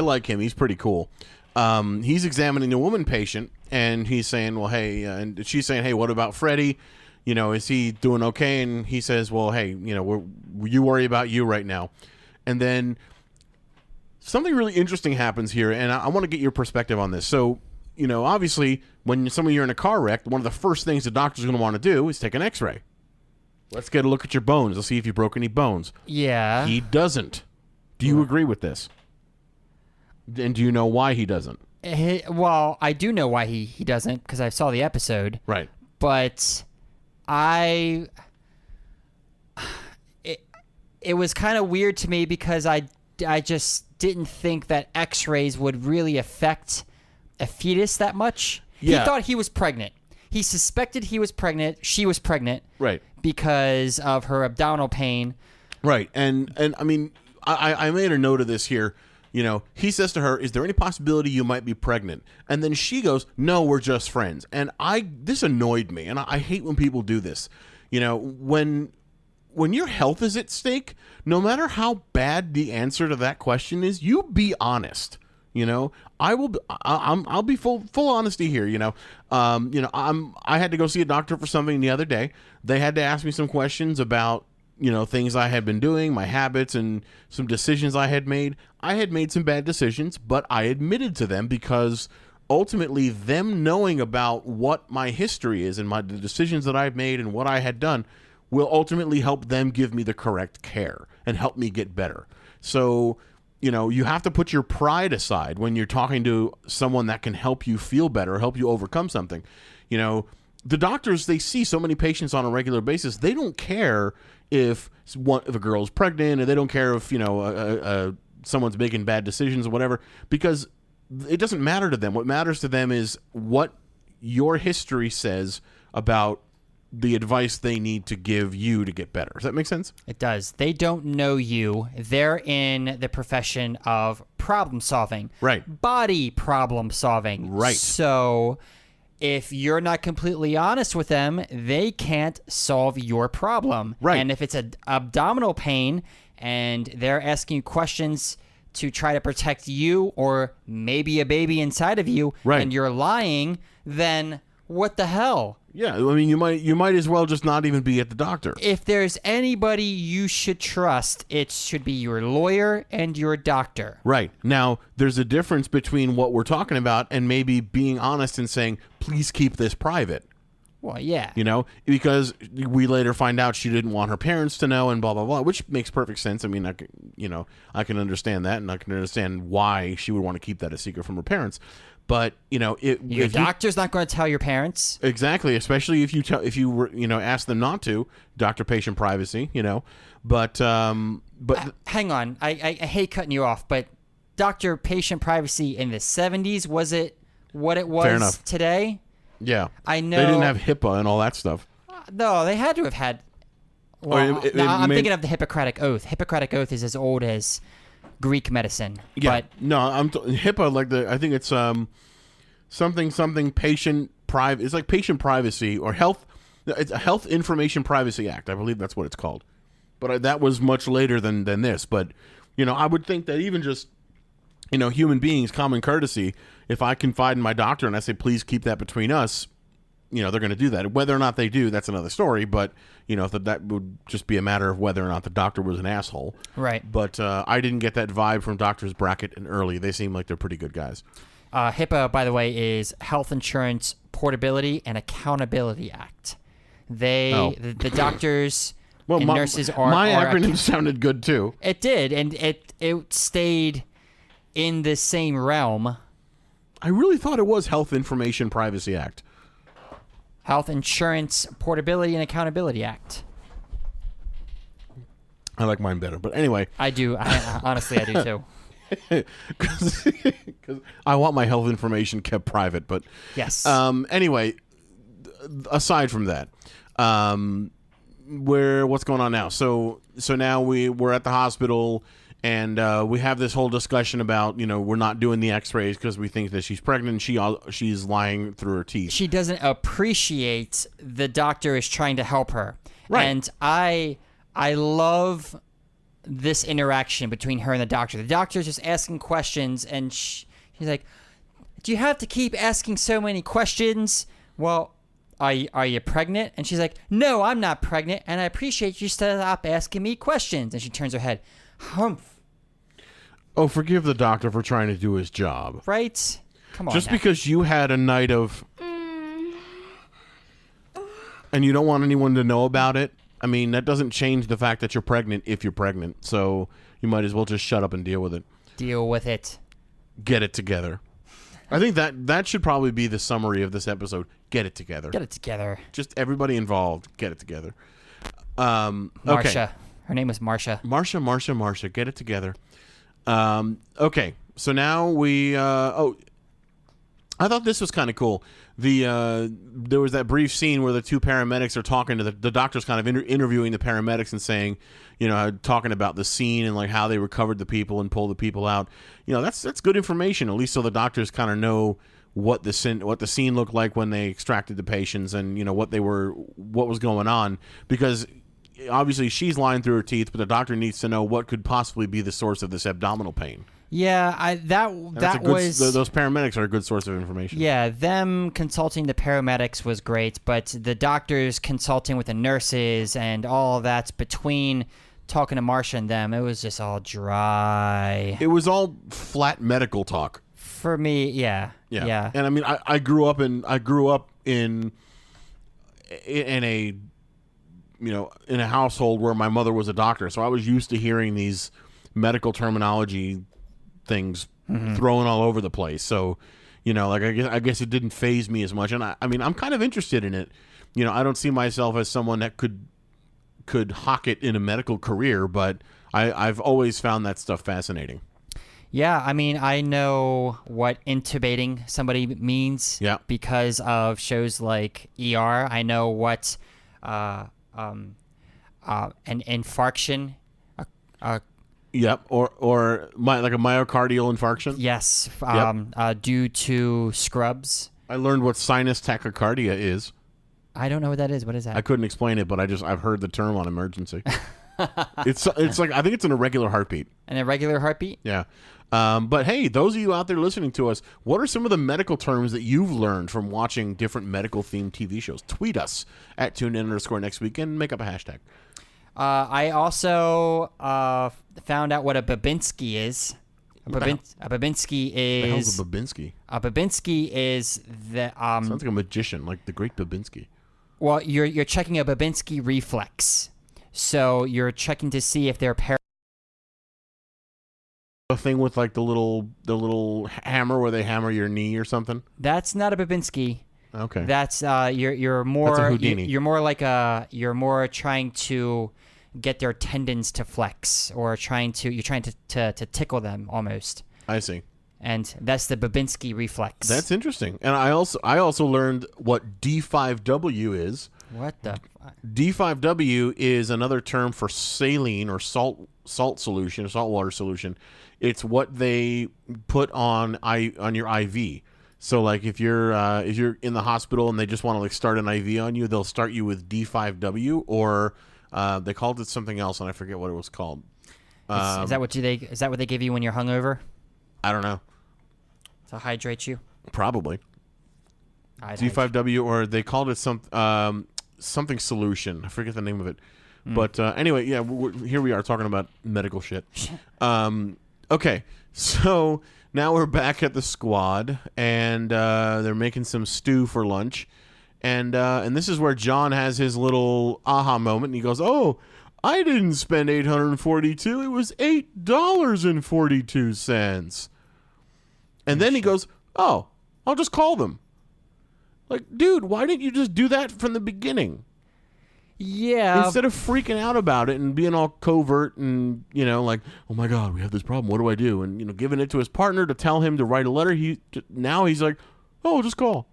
[SPEAKER 4] like him. He's pretty cool. He's examining the woman patient, and he's saying, well, hey, and she's saying, hey, what about Freddie? Is he doing okay? And he says, well, hey, you worry about you right now. And then something really interesting happens here, and I want to get your perspective on this. So, obviously, when you're in a car wreck, one of the first things the doctor's going to want to do is take an x-ray. Let's get a look at your bones. Let's see if you broke any bones.
[SPEAKER 5] Yeah.
[SPEAKER 4] He doesn't. Do you agree with this? And do you know why he doesn't?
[SPEAKER 5] Well, I do know why he doesn't, because I saw the episode.
[SPEAKER 4] Right.
[SPEAKER 5] But it was kind of weird to me because I just didn't think that x-rays would really affect a fetus that much.
[SPEAKER 4] Yeah.
[SPEAKER 5] He thought he was pregnant. He suspected he was pregnant. She was pregnant.
[SPEAKER 4] Right.
[SPEAKER 5] Because of her abdominal pain.
[SPEAKER 4] Right. And I mean, I made a note of this here. He says to her, is there any possibility you might be pregnant? And then she goes, no, we're just friends. And this annoyed me. And I hate when people do this. When your health is at stake, no matter how bad the answer to that question is, you be honest. I'll be full honesty here. I had to go see a doctor for something the other day. They had to ask me some questions about, things I had been doing, my habits, and some decisions I had made. I had made some bad decisions, but I admitted to them because ultimately them knowing about what my history is and the decisions that I've made and what I had done will ultimately help them give me the correct care and help me get better. So, you have to put your pride aside when you're talking to someone that can help you feel better, help you overcome something. the doctors, they see so many patients on a regular basis. They don't care if a girl's pregnant, or they don't care if, someone's making bad decisions or whatever, because it doesn't matter to them. What matters to them is what your history says about the advice they need to give you to get better. Does that make sense?
[SPEAKER 5] It does. They don't know you. They're in the profession of problem solving.
[SPEAKER 4] Right.
[SPEAKER 5] Body problem solving.
[SPEAKER 4] Right.
[SPEAKER 5] So if you're not completely honest with them, they can't solve your problem.
[SPEAKER 4] Right.
[SPEAKER 5] And if it's an abdominal pain and they're asking you questions to try to protect you or maybe a baby inside of you,
[SPEAKER 4] right,
[SPEAKER 5] and you're lying, then what the hell?
[SPEAKER 4] Yeah, I mean, you might as well just not even be at the doctor.
[SPEAKER 5] If there's anybody you should trust, it should be your lawyer and your doctor.
[SPEAKER 4] Right. Now, there's a difference between what we're talking about and maybe being honest and saying, please keep this private.
[SPEAKER 5] Well, yeah.
[SPEAKER 4] Because we later find out she didn't want her parents to know and blah, blah, blah, which makes perfect sense. I mean, I can understand that, and I can understand why she would want to keep that a secret from her parents. But,
[SPEAKER 5] your doctor's not going to tell your parents.
[SPEAKER 4] Exactly, especially if you ask them not to. Doctor-patient privacy, But
[SPEAKER 5] hang on, I hate cutting you off, but doctor-patient privacy in the 70s, was it what it was today?
[SPEAKER 4] Yeah,
[SPEAKER 5] I know
[SPEAKER 4] they didn't have HIPAA and all that stuff.
[SPEAKER 5] No, they had to have had. Well, I'm thinking of the Hippocratic Oath. Hippocratic Oath is as old as Greek medicine.
[SPEAKER 4] Yeah,
[SPEAKER 5] but
[SPEAKER 4] no, HIPAA, like I think it's something patient private. It's like patient privacy or health. It's a Health Information Privacy Act. I believe that's what it's called. But that was much later than this. But I would think that even just human beings, common courtesy. If I confide in my doctor and I say, please keep that between us, they're going to do that. Whether or not they do, that's another story. But, that would just be a matter of whether or not the doctor was an asshole.
[SPEAKER 5] Right.
[SPEAKER 4] But I didn't get that vibe from Doctors Brackett and Early. They seem like they're pretty good guys.
[SPEAKER 5] HIPAA, by the way, is Health Insurance Portability and Accountability Act. The doctors and nurses are...
[SPEAKER 4] My acronym sounded good, too.
[SPEAKER 5] It did, and it stayed in the same realm.
[SPEAKER 4] I really thought it was Health Information Privacy Act.
[SPEAKER 5] Health Insurance Portability and Accountability Act.
[SPEAKER 4] I like mine better, but anyway.
[SPEAKER 5] I do. Honestly, I do too.
[SPEAKER 4] Because I want my health information kept private, but
[SPEAKER 5] yes.
[SPEAKER 4] Anyway, aside from that, what's going on now? So now we're at the hospital. And we have this whole discussion about, we're not doing the x-rays because we think that she's pregnant. She's lying through her teeth.
[SPEAKER 5] She doesn't appreciate the doctor is trying to help her.
[SPEAKER 4] Right.
[SPEAKER 5] And I love this interaction between her and the doctor. The doctor's just asking questions, and she's like, do you have to keep asking so many questions? Well, are you pregnant? And she's like, no, I'm not pregnant, and I appreciate you stop asking me questions. And she turns her head. Humph.
[SPEAKER 4] Oh, forgive the doctor for trying to do his job.
[SPEAKER 5] Right? Come on.
[SPEAKER 4] Just
[SPEAKER 5] now.
[SPEAKER 4] because you had a night of... and you don't want anyone to know about it, I mean, that doesn't change the fact that you're pregnant if you're pregnant. So you might as well just shut up and deal with it.
[SPEAKER 5] Deal with it.
[SPEAKER 4] Get it together. I think that should probably be the summary of this episode. Get it together.
[SPEAKER 5] Get it together.
[SPEAKER 4] Just everybody involved, get it together.
[SPEAKER 5] Marsha.
[SPEAKER 4] Okay.
[SPEAKER 5] Her name was Marsha.
[SPEAKER 4] Marsha, get it together. Okay, so now we... I thought this was kind of cool. There was that brief scene where the two paramedics are talking to the doctor's kind of interviewing the paramedics and saying, talking about the scene and like how they recovered the people and pulled the people out. That's good information, at least so the doctors kind of know what the scene looked like when they extracted the patients and what was going on, because obviously she's lying through her teeth, but the doctor needs to know what could possibly be the source of this abdominal pain.
[SPEAKER 5] Yeah,
[SPEAKER 4] those paramedics are a good source of information.
[SPEAKER 5] Yeah, them consulting the paramedics was great, but the doctors consulting with the nurses and all that's between talking to Marsha and them, it was just all dry.
[SPEAKER 4] It was all flat medical talk.
[SPEAKER 5] For me, yeah.
[SPEAKER 4] And I mean, I grew up in a in a household where my mother was a doctor, so I was used to hearing these medical terminology things thrown all over the place. So, Like I guess it didn't faze me as much. And I mean, I'm kind of interested in it. I don't see myself as someone that could hawk it in a medical career, but I've always found that stuff fascinating.
[SPEAKER 5] Yeah, I mean, I know what intubating somebody means because of shows like ER. I know what an infarction.
[SPEAKER 4] Yep, or like a myocardial infarction.
[SPEAKER 5] Yes, due to scrubs.
[SPEAKER 4] I learned what sinus tachycardia is.
[SPEAKER 5] I don't know what that is. What is that?
[SPEAKER 4] I couldn't explain it, but I've heard the term on emergency. It's like, I think it's an irregular heartbeat.
[SPEAKER 5] An irregular heartbeat?
[SPEAKER 4] Yeah. But hey, those of you out there listening to us, what are some of the medical terms that you've learned from watching different medical themed TV shows? Tweet us at TuneIn_next week and make up a hashtag.
[SPEAKER 5] I also found out what a Babinski is. A Babinski is...
[SPEAKER 4] The hell's a Babinski?
[SPEAKER 5] A Babinski is the...
[SPEAKER 4] Sounds like a magician, like the great Babinski.
[SPEAKER 5] Well, you're checking a Babinski reflex. So you're checking to see if they're
[SPEAKER 4] a thing with like the little hammer where they hammer your knee or something.
[SPEAKER 5] That's not a Babinski.
[SPEAKER 4] Okay.
[SPEAKER 5] That's you're more
[SPEAKER 4] That's a Houdini.
[SPEAKER 5] You're more trying to get their tendons to flex, or you're trying to tickle them almost.
[SPEAKER 4] I see.
[SPEAKER 5] And that's the Babinski reflex.
[SPEAKER 4] That's interesting. And I also learned what D5W is.
[SPEAKER 5] What the?
[SPEAKER 4] D5W is another term for saline or salt solution, saltwater solution. It's what they put on your IV. So like if you're in the hospital and they just want to like start an IV on you, they'll start you with D5W, or they called it something else and I forget what it was called.
[SPEAKER 5] Is that what they give you when you're hungover?
[SPEAKER 4] I don't know.
[SPEAKER 5] To hydrate you?
[SPEAKER 4] Probably. D5W, or they called it something solution. I forget the name of it. But anyway, yeah, here we are talking about medical shit. Okay, so now we're back at the squad, and they're making some stew for lunch. And this is where John has his little aha moment, and he goes, "Oh, I didn't spend $842. It was $8.42." And then he goes, "Oh, I'll just call them." Like, dude, why didn't you just do that from the beginning?
[SPEAKER 5] Yeah.
[SPEAKER 4] Instead of freaking out about it and being all covert and, like, oh my God, we have this problem. What do I do? And, giving it to his partner to tell him to write a letter. Now he's like, oh, just call.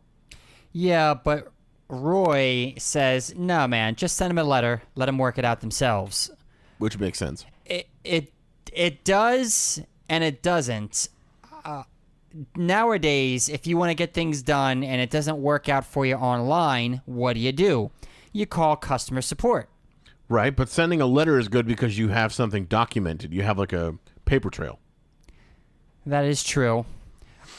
[SPEAKER 5] Yeah, but Roy says, no, man, just send him a letter. Let them work it out themselves.
[SPEAKER 4] Which makes sense.
[SPEAKER 5] It does and it doesn't. Nowadays, if you want to get things done and it doesn't work out for you online, what do? You call customer support.
[SPEAKER 4] Right, but sending a letter is good because you have something documented. You have like a paper trail.
[SPEAKER 5] That is true.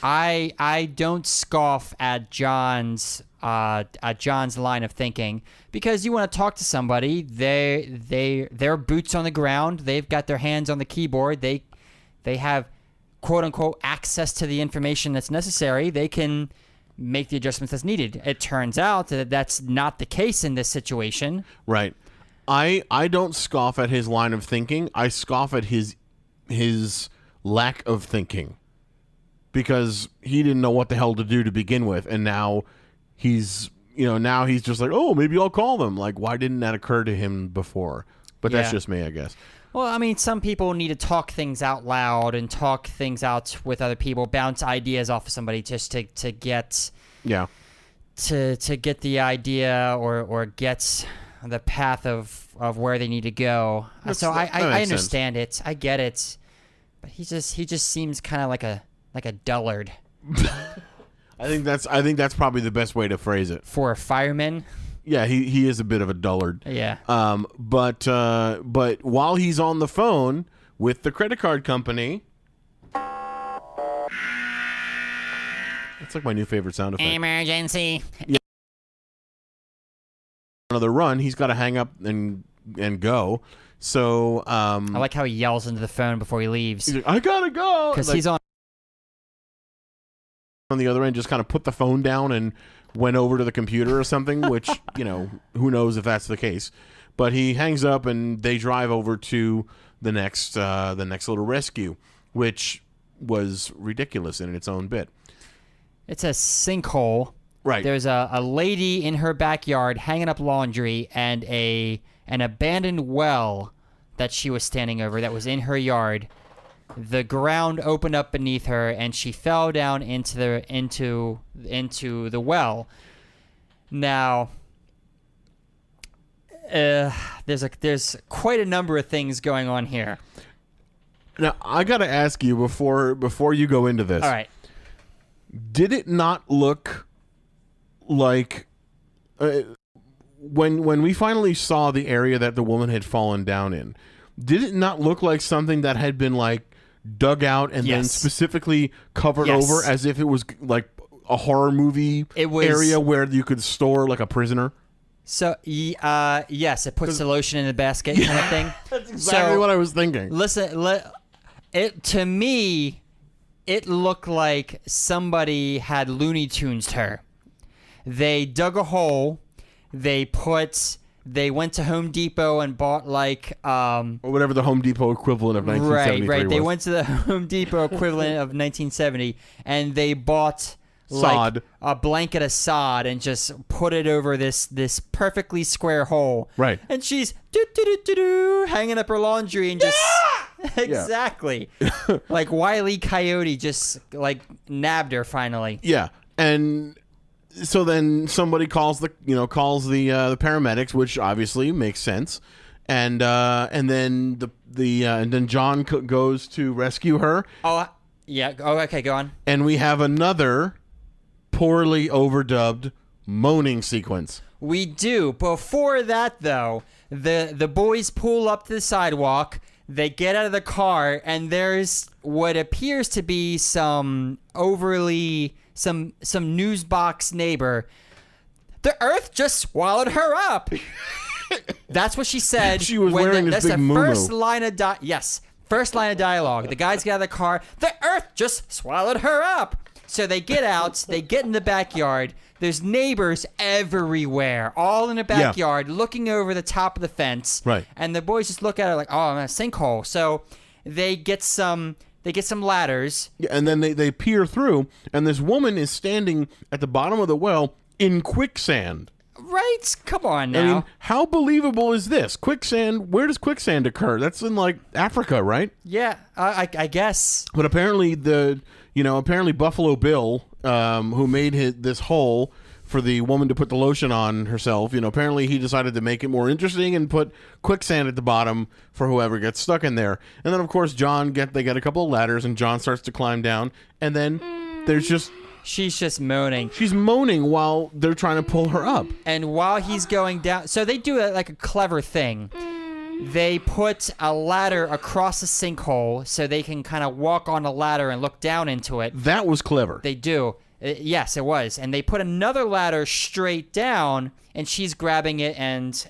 [SPEAKER 5] I don't scoff at John's line of thinking, because you want to talk to somebody. They're boots on the ground. They've got their hands on the keyboard. They have quote unquote access to the information that's necessary. They can make the adjustments that's needed. It turns out that that's not the case in this situation.
[SPEAKER 4] Right. I don't scoff at his line of thinking. I scoff at his lack of thinking, because he didn't know what the hell to do to begin with, and now he's just like, oh, maybe I'll call them. Like, why didn't that occur to him before? But that's just me, I guess.
[SPEAKER 5] Well, I mean, some people need to talk things out loud and talk things out with other people, bounce ideas off of somebody just to get to get the idea or get the path of where they need to go. So I understand it. I get it. But he just seems kind of like a dullard.
[SPEAKER 4] I think that's probably the best way to phrase it.
[SPEAKER 5] For a fireman?
[SPEAKER 4] Yeah, he is a bit of a dullard.
[SPEAKER 5] Yeah.
[SPEAKER 4] But while he's on the phone with the credit card company, it's like my new favorite sound effect.
[SPEAKER 5] Emergency.
[SPEAKER 4] Yeah. Another run. He's got to hang up and go. So
[SPEAKER 5] I like how he yells into the phone before he leaves.
[SPEAKER 4] He's like, I gotta go,
[SPEAKER 5] because he's on
[SPEAKER 4] the other end. Just kind of put the phone down and went over to the computer or something, which, who knows if that's the case. But he hangs up and they drive over to the next little rescue, which was ridiculous in its own bit.
[SPEAKER 5] It's a sinkhole.
[SPEAKER 4] Right.
[SPEAKER 5] There's a lady in her backyard hanging up laundry and an abandoned well that she was standing over that was in her yard. The ground opened up beneath her and she fell down into the well. Now, there's quite a number of things going on here.
[SPEAKER 4] Now, I got to ask you before you go into this.
[SPEAKER 5] All right.
[SPEAKER 4] Did it not look like when we finally saw the area that the woman had fallen down in, did it not look like something that had been like dug out and then specifically covered over as if it was like a horror movie area where you could store like a prisoner?
[SPEAKER 5] So, yes, it puts the lotion in the basket kind of thing.
[SPEAKER 4] That's exactly what I was thinking.
[SPEAKER 5] Listen, to me, it looked like somebody had Looney Tunes her. They dug a hole. They went to Home Depot and bought like
[SPEAKER 4] or whatever the Home Depot equivalent of 1973
[SPEAKER 5] right.
[SPEAKER 4] was.
[SPEAKER 5] They went to the Home Depot equivalent of 1970, and they bought
[SPEAKER 4] sod,
[SPEAKER 5] like a blanket of sod, and just put it over this perfectly square hole.
[SPEAKER 4] Right.
[SPEAKER 5] And she's hanging up her laundry and just exactly like Wile E. Coyote just like nabbed her finally.
[SPEAKER 4] Yeah, and so then somebody calls the paramedics, which obviously makes sense, and then and then John goes to rescue her.
[SPEAKER 5] Oh yeah. Oh okay. Go on.
[SPEAKER 4] And we have another poorly overdubbed moaning sequence.
[SPEAKER 5] We do. Before that, though, the boys pull up to the sidewalk. They get out of the car, and there's what appears to be some news box neighbor. The earth just swallowed her up. That's what she said.
[SPEAKER 4] She was wearing this big moo-moo.
[SPEAKER 5] That's the first line of dialogue. The guys get out of the car. The earth just swallowed her up. So they get out. They get in the backyard. There's neighbors everywhere, all in the backyard, looking over the top of the fence.
[SPEAKER 4] Right.
[SPEAKER 5] And the boys just look at it like, oh, I'm in a sinkhole. So they get some ladders.
[SPEAKER 4] Yeah, and then they peer through, and this woman is standing at the bottom of the well in quicksand.
[SPEAKER 5] Right? Come on now.
[SPEAKER 4] I mean, how believable is this? Quicksand, where does quicksand occur? That's in, like, Africa, right?
[SPEAKER 5] Yeah, I guess.
[SPEAKER 4] But apparently Buffalo Bill, who made this hole for the woman to put the lotion on herself, apparently he decided to make it more interesting and put quicksand at the bottom for whoever gets stuck in there. And then, of course, they get a couple of ladders, and John starts to climb down, and then there's just...
[SPEAKER 5] She's just moaning.
[SPEAKER 4] She's moaning while they're trying to pull her up.
[SPEAKER 5] And while he's going down... So they do a clever thing. They put a ladder across the sinkhole so they can kind of walk on a ladder and look down into it.
[SPEAKER 4] That was clever.
[SPEAKER 5] They do. Yes, it was. And they put another ladder straight down, and she's grabbing it, and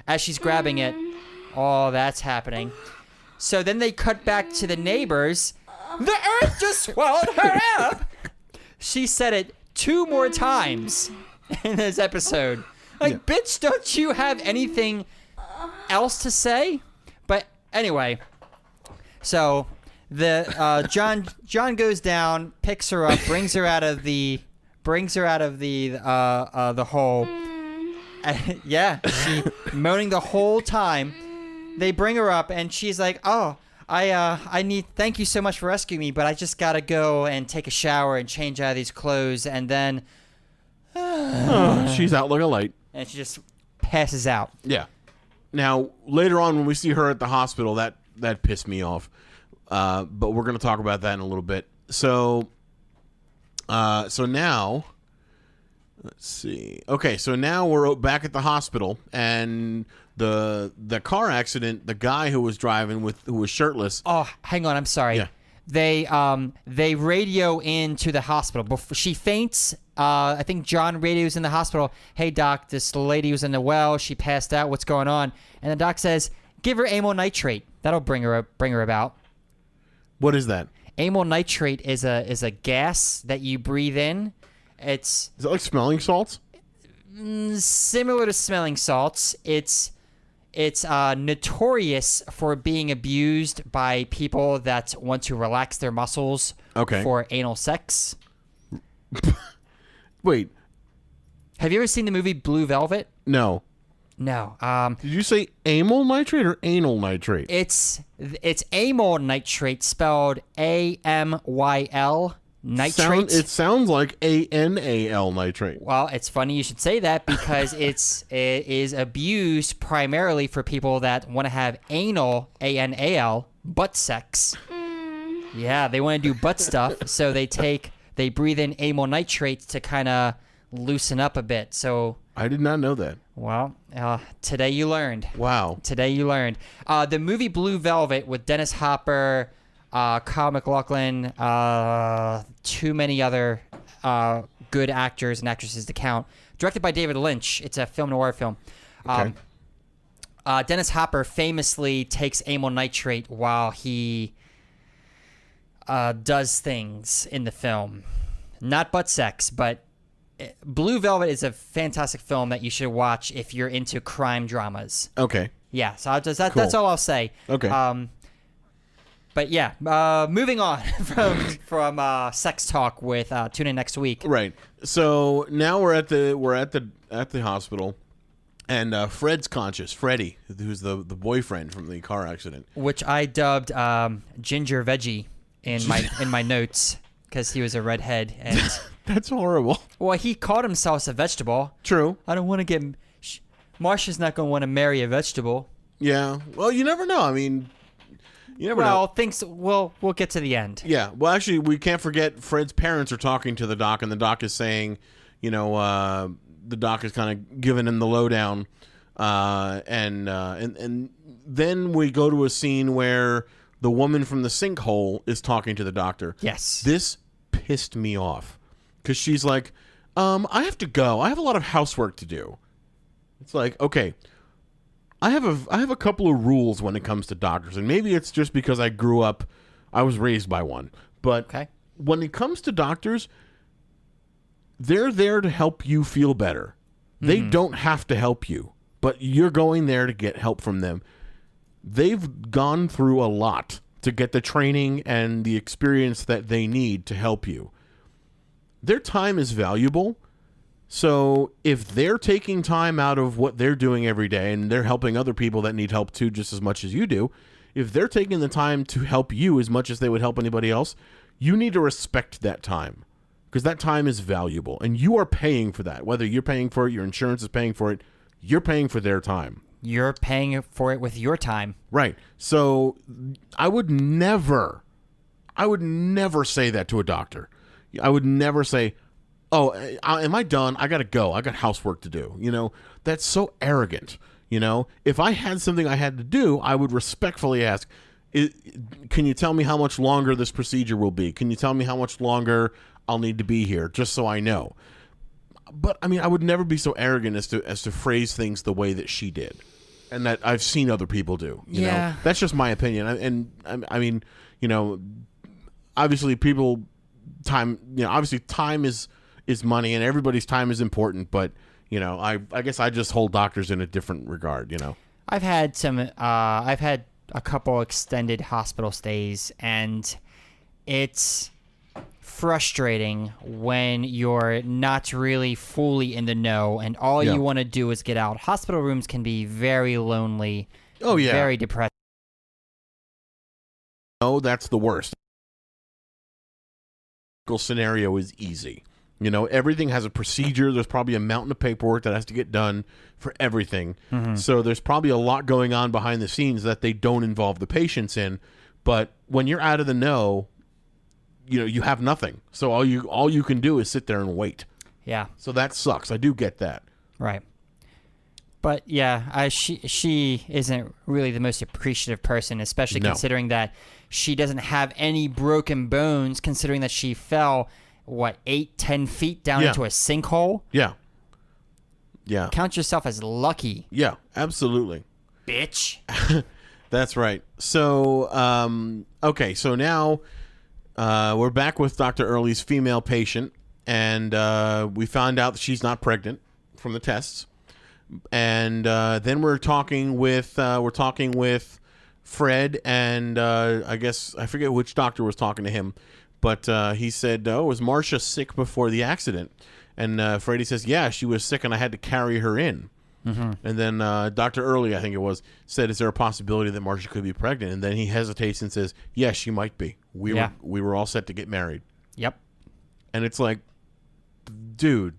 [SPEAKER 5] as she's grabbing it, oh, that's happening. So then they cut back to the neighbors. The earth just swallowed her up! She said it 2 more times in this episode. Bitch, don't you have anything else to say? But anyway, so the John goes down, picks her up, brings her out of the hole. Yeah, she moaning the whole time. They bring her up, and she's like, "Oh, thank you so much for rescuing me, but I just gotta go and take a shower and change out of these clothes," and then
[SPEAKER 4] she's out like a light,
[SPEAKER 5] and she just passes out.
[SPEAKER 4] Yeah. Now later on, when we see her at the hospital, that pissed me off. But we're gonna talk about that in a little bit. So now, let's see. Okay, so now we're back at the hospital, and the car accident, the guy who was driving who was shirtless.
[SPEAKER 5] Oh, hang on, I'm sorry.
[SPEAKER 4] Yeah.
[SPEAKER 5] They radio into the hospital before she faints. I think John radios in the hospital. "Hey doc, this lady was in the well. She passed out. What's going on?" And the doc says, "Give her amyl nitrate. That'll bring her about."
[SPEAKER 4] What is that?
[SPEAKER 5] Amyl nitrate is a gas that you breathe in. Is
[SPEAKER 4] it like smelling salts?
[SPEAKER 5] Similar to smelling salts. It's notorious for being abused by people that want to relax their muscles for anal sex.
[SPEAKER 4] Wait,
[SPEAKER 5] Have you ever seen the movie Blue Velvet?
[SPEAKER 4] no.
[SPEAKER 5] No.
[SPEAKER 4] Did you say amyl nitrate or anal nitrate?
[SPEAKER 5] It's amyl nitrate, spelled AMYL nitrate.
[SPEAKER 4] It sounds like ANAL nitrate.
[SPEAKER 5] Well, it's funny you should say that because it is abused primarily for people that want to have anal, ANAL, butt sex. Yeah, they want to do butt stuff, so they breathe in amyl nitrate to kind of loosen up a bit. So
[SPEAKER 4] I did not know that.
[SPEAKER 5] well, today you learned.
[SPEAKER 4] Wow.
[SPEAKER 5] Today you learned. The movie Blue Velvet with Dennis Hopper, Kyle MacLachlan, too many other good actors and actresses to count. Directed by David Lynch. It's a film noir film.
[SPEAKER 4] Okay.
[SPEAKER 5] Dennis Hopper famously takes amyl nitrate while he does things in the film. Not butt sex, but Blue Velvet is a fantastic film that you should watch if you're into crime dramas.
[SPEAKER 4] Okay.
[SPEAKER 5] Yeah, so
[SPEAKER 4] Cool.
[SPEAKER 5] that's all I'll say.
[SPEAKER 4] Okay.
[SPEAKER 5] But yeah, moving on from sex talk with tune in next week.
[SPEAKER 4] Right. So now we're at the hospital, and Fred's conscious. Freddie, who's the boyfriend from the car accident.
[SPEAKER 5] Which I dubbed Ginger Veggie in my notes because he was a redhead and
[SPEAKER 4] That's horrible.
[SPEAKER 5] well, he called himself a vegetable.
[SPEAKER 4] True.
[SPEAKER 5] I don't want to get Marsha's not going to want to marry a vegetable.
[SPEAKER 4] Yeah. Well, you never know. I mean, you never know.
[SPEAKER 5] Well, things we'll get to the end.
[SPEAKER 4] Yeah. Well, actually, we can't forget Fred's parents are talking to the doc, and the doc is saying, the doc is kind of giving him the lowdown, and then we go to a scene where the woman from the sinkhole is talking to the doctor.
[SPEAKER 5] Yes.
[SPEAKER 4] This pissed me off because she's like, I have to go. I have a lot of housework to do. It's like, okay. I have a couple of rules when it comes to doctors, and maybe it's just because I was raised by one. But
[SPEAKER 5] Okay.
[SPEAKER 4] when it comes to doctors, they're there to help you feel better. They don't have to help you, but you're going there to get help from them. They've gone through a lot to get the training and the experience that they need to help you. Their time is valuable. So if they're taking time out of what they're doing every day and they're helping other people that need help too just as much as you do, if they're taking the time to help you as much as they would help anybody else, you need to respect that time because that time is valuable and you are paying for that. Whether you're paying for it, your insurance is paying for it, you're paying for their time.
[SPEAKER 5] You're paying for it with your time.
[SPEAKER 4] Right. So I would never say that to a doctor. I would never say, oh, am I done? I got to go. I got housework to do. That's so arrogant. If I had something I had to do, I would respectfully ask, can you tell me how much longer this procedure will be? Can you tell me how much longer I'll need to be here just so I know? But I mean, I would never be so arrogant as to phrase things the way that she did and that I've seen other people do. You know? That's just my opinion. And I mean, obviously time is money and everybody's time is important, but I guess I just hold doctors in a different regard.
[SPEAKER 5] I've had a couple extended hospital stays, and it's frustrating when you're not really fully in the know and all you want to do is get out. Hospital rooms can be very lonely.
[SPEAKER 4] Oh yeah.
[SPEAKER 5] Very depressing.
[SPEAKER 4] No, that's the worst. Scenario is easy. Everything has a procedure. There's probably a mountain of paperwork that has to get done for everything. Mm-hmm. So there's probably a lot going on behind the scenes that they don't involve the patients in. But when you're out of the know, you have nothing. So all you can do is sit there and wait.
[SPEAKER 5] Yeah.
[SPEAKER 4] So that sucks. I do get that.
[SPEAKER 5] Right. But yeah, she isn't really the most appreciative person, especially considering that she doesn't have any broken bones, considering that she fell 8-10 feet down into a sinkhole.
[SPEAKER 4] Yeah. Yeah.
[SPEAKER 5] Count yourself as lucky.
[SPEAKER 4] Yeah, absolutely.
[SPEAKER 5] Bitch.
[SPEAKER 4] That's right. So, okay, so now we're back with Dr. Early's female patient, and we found out that she's not pregnant from the tests. And then we're talking with Fred, and I guess I forget which doctor was talking to him, But he said, "Oh, was Marcia sick before the accident?" And Freddie says, "Yeah, she was sick, and I had to carry her in." And then Dr. Early, I think it was, said, "Is there a possibility that Marcia could be pregnant?" And then he hesitates and says, "Yes, she might be. We were all set to get married."
[SPEAKER 5] Yep.
[SPEAKER 4] And it's like, dude,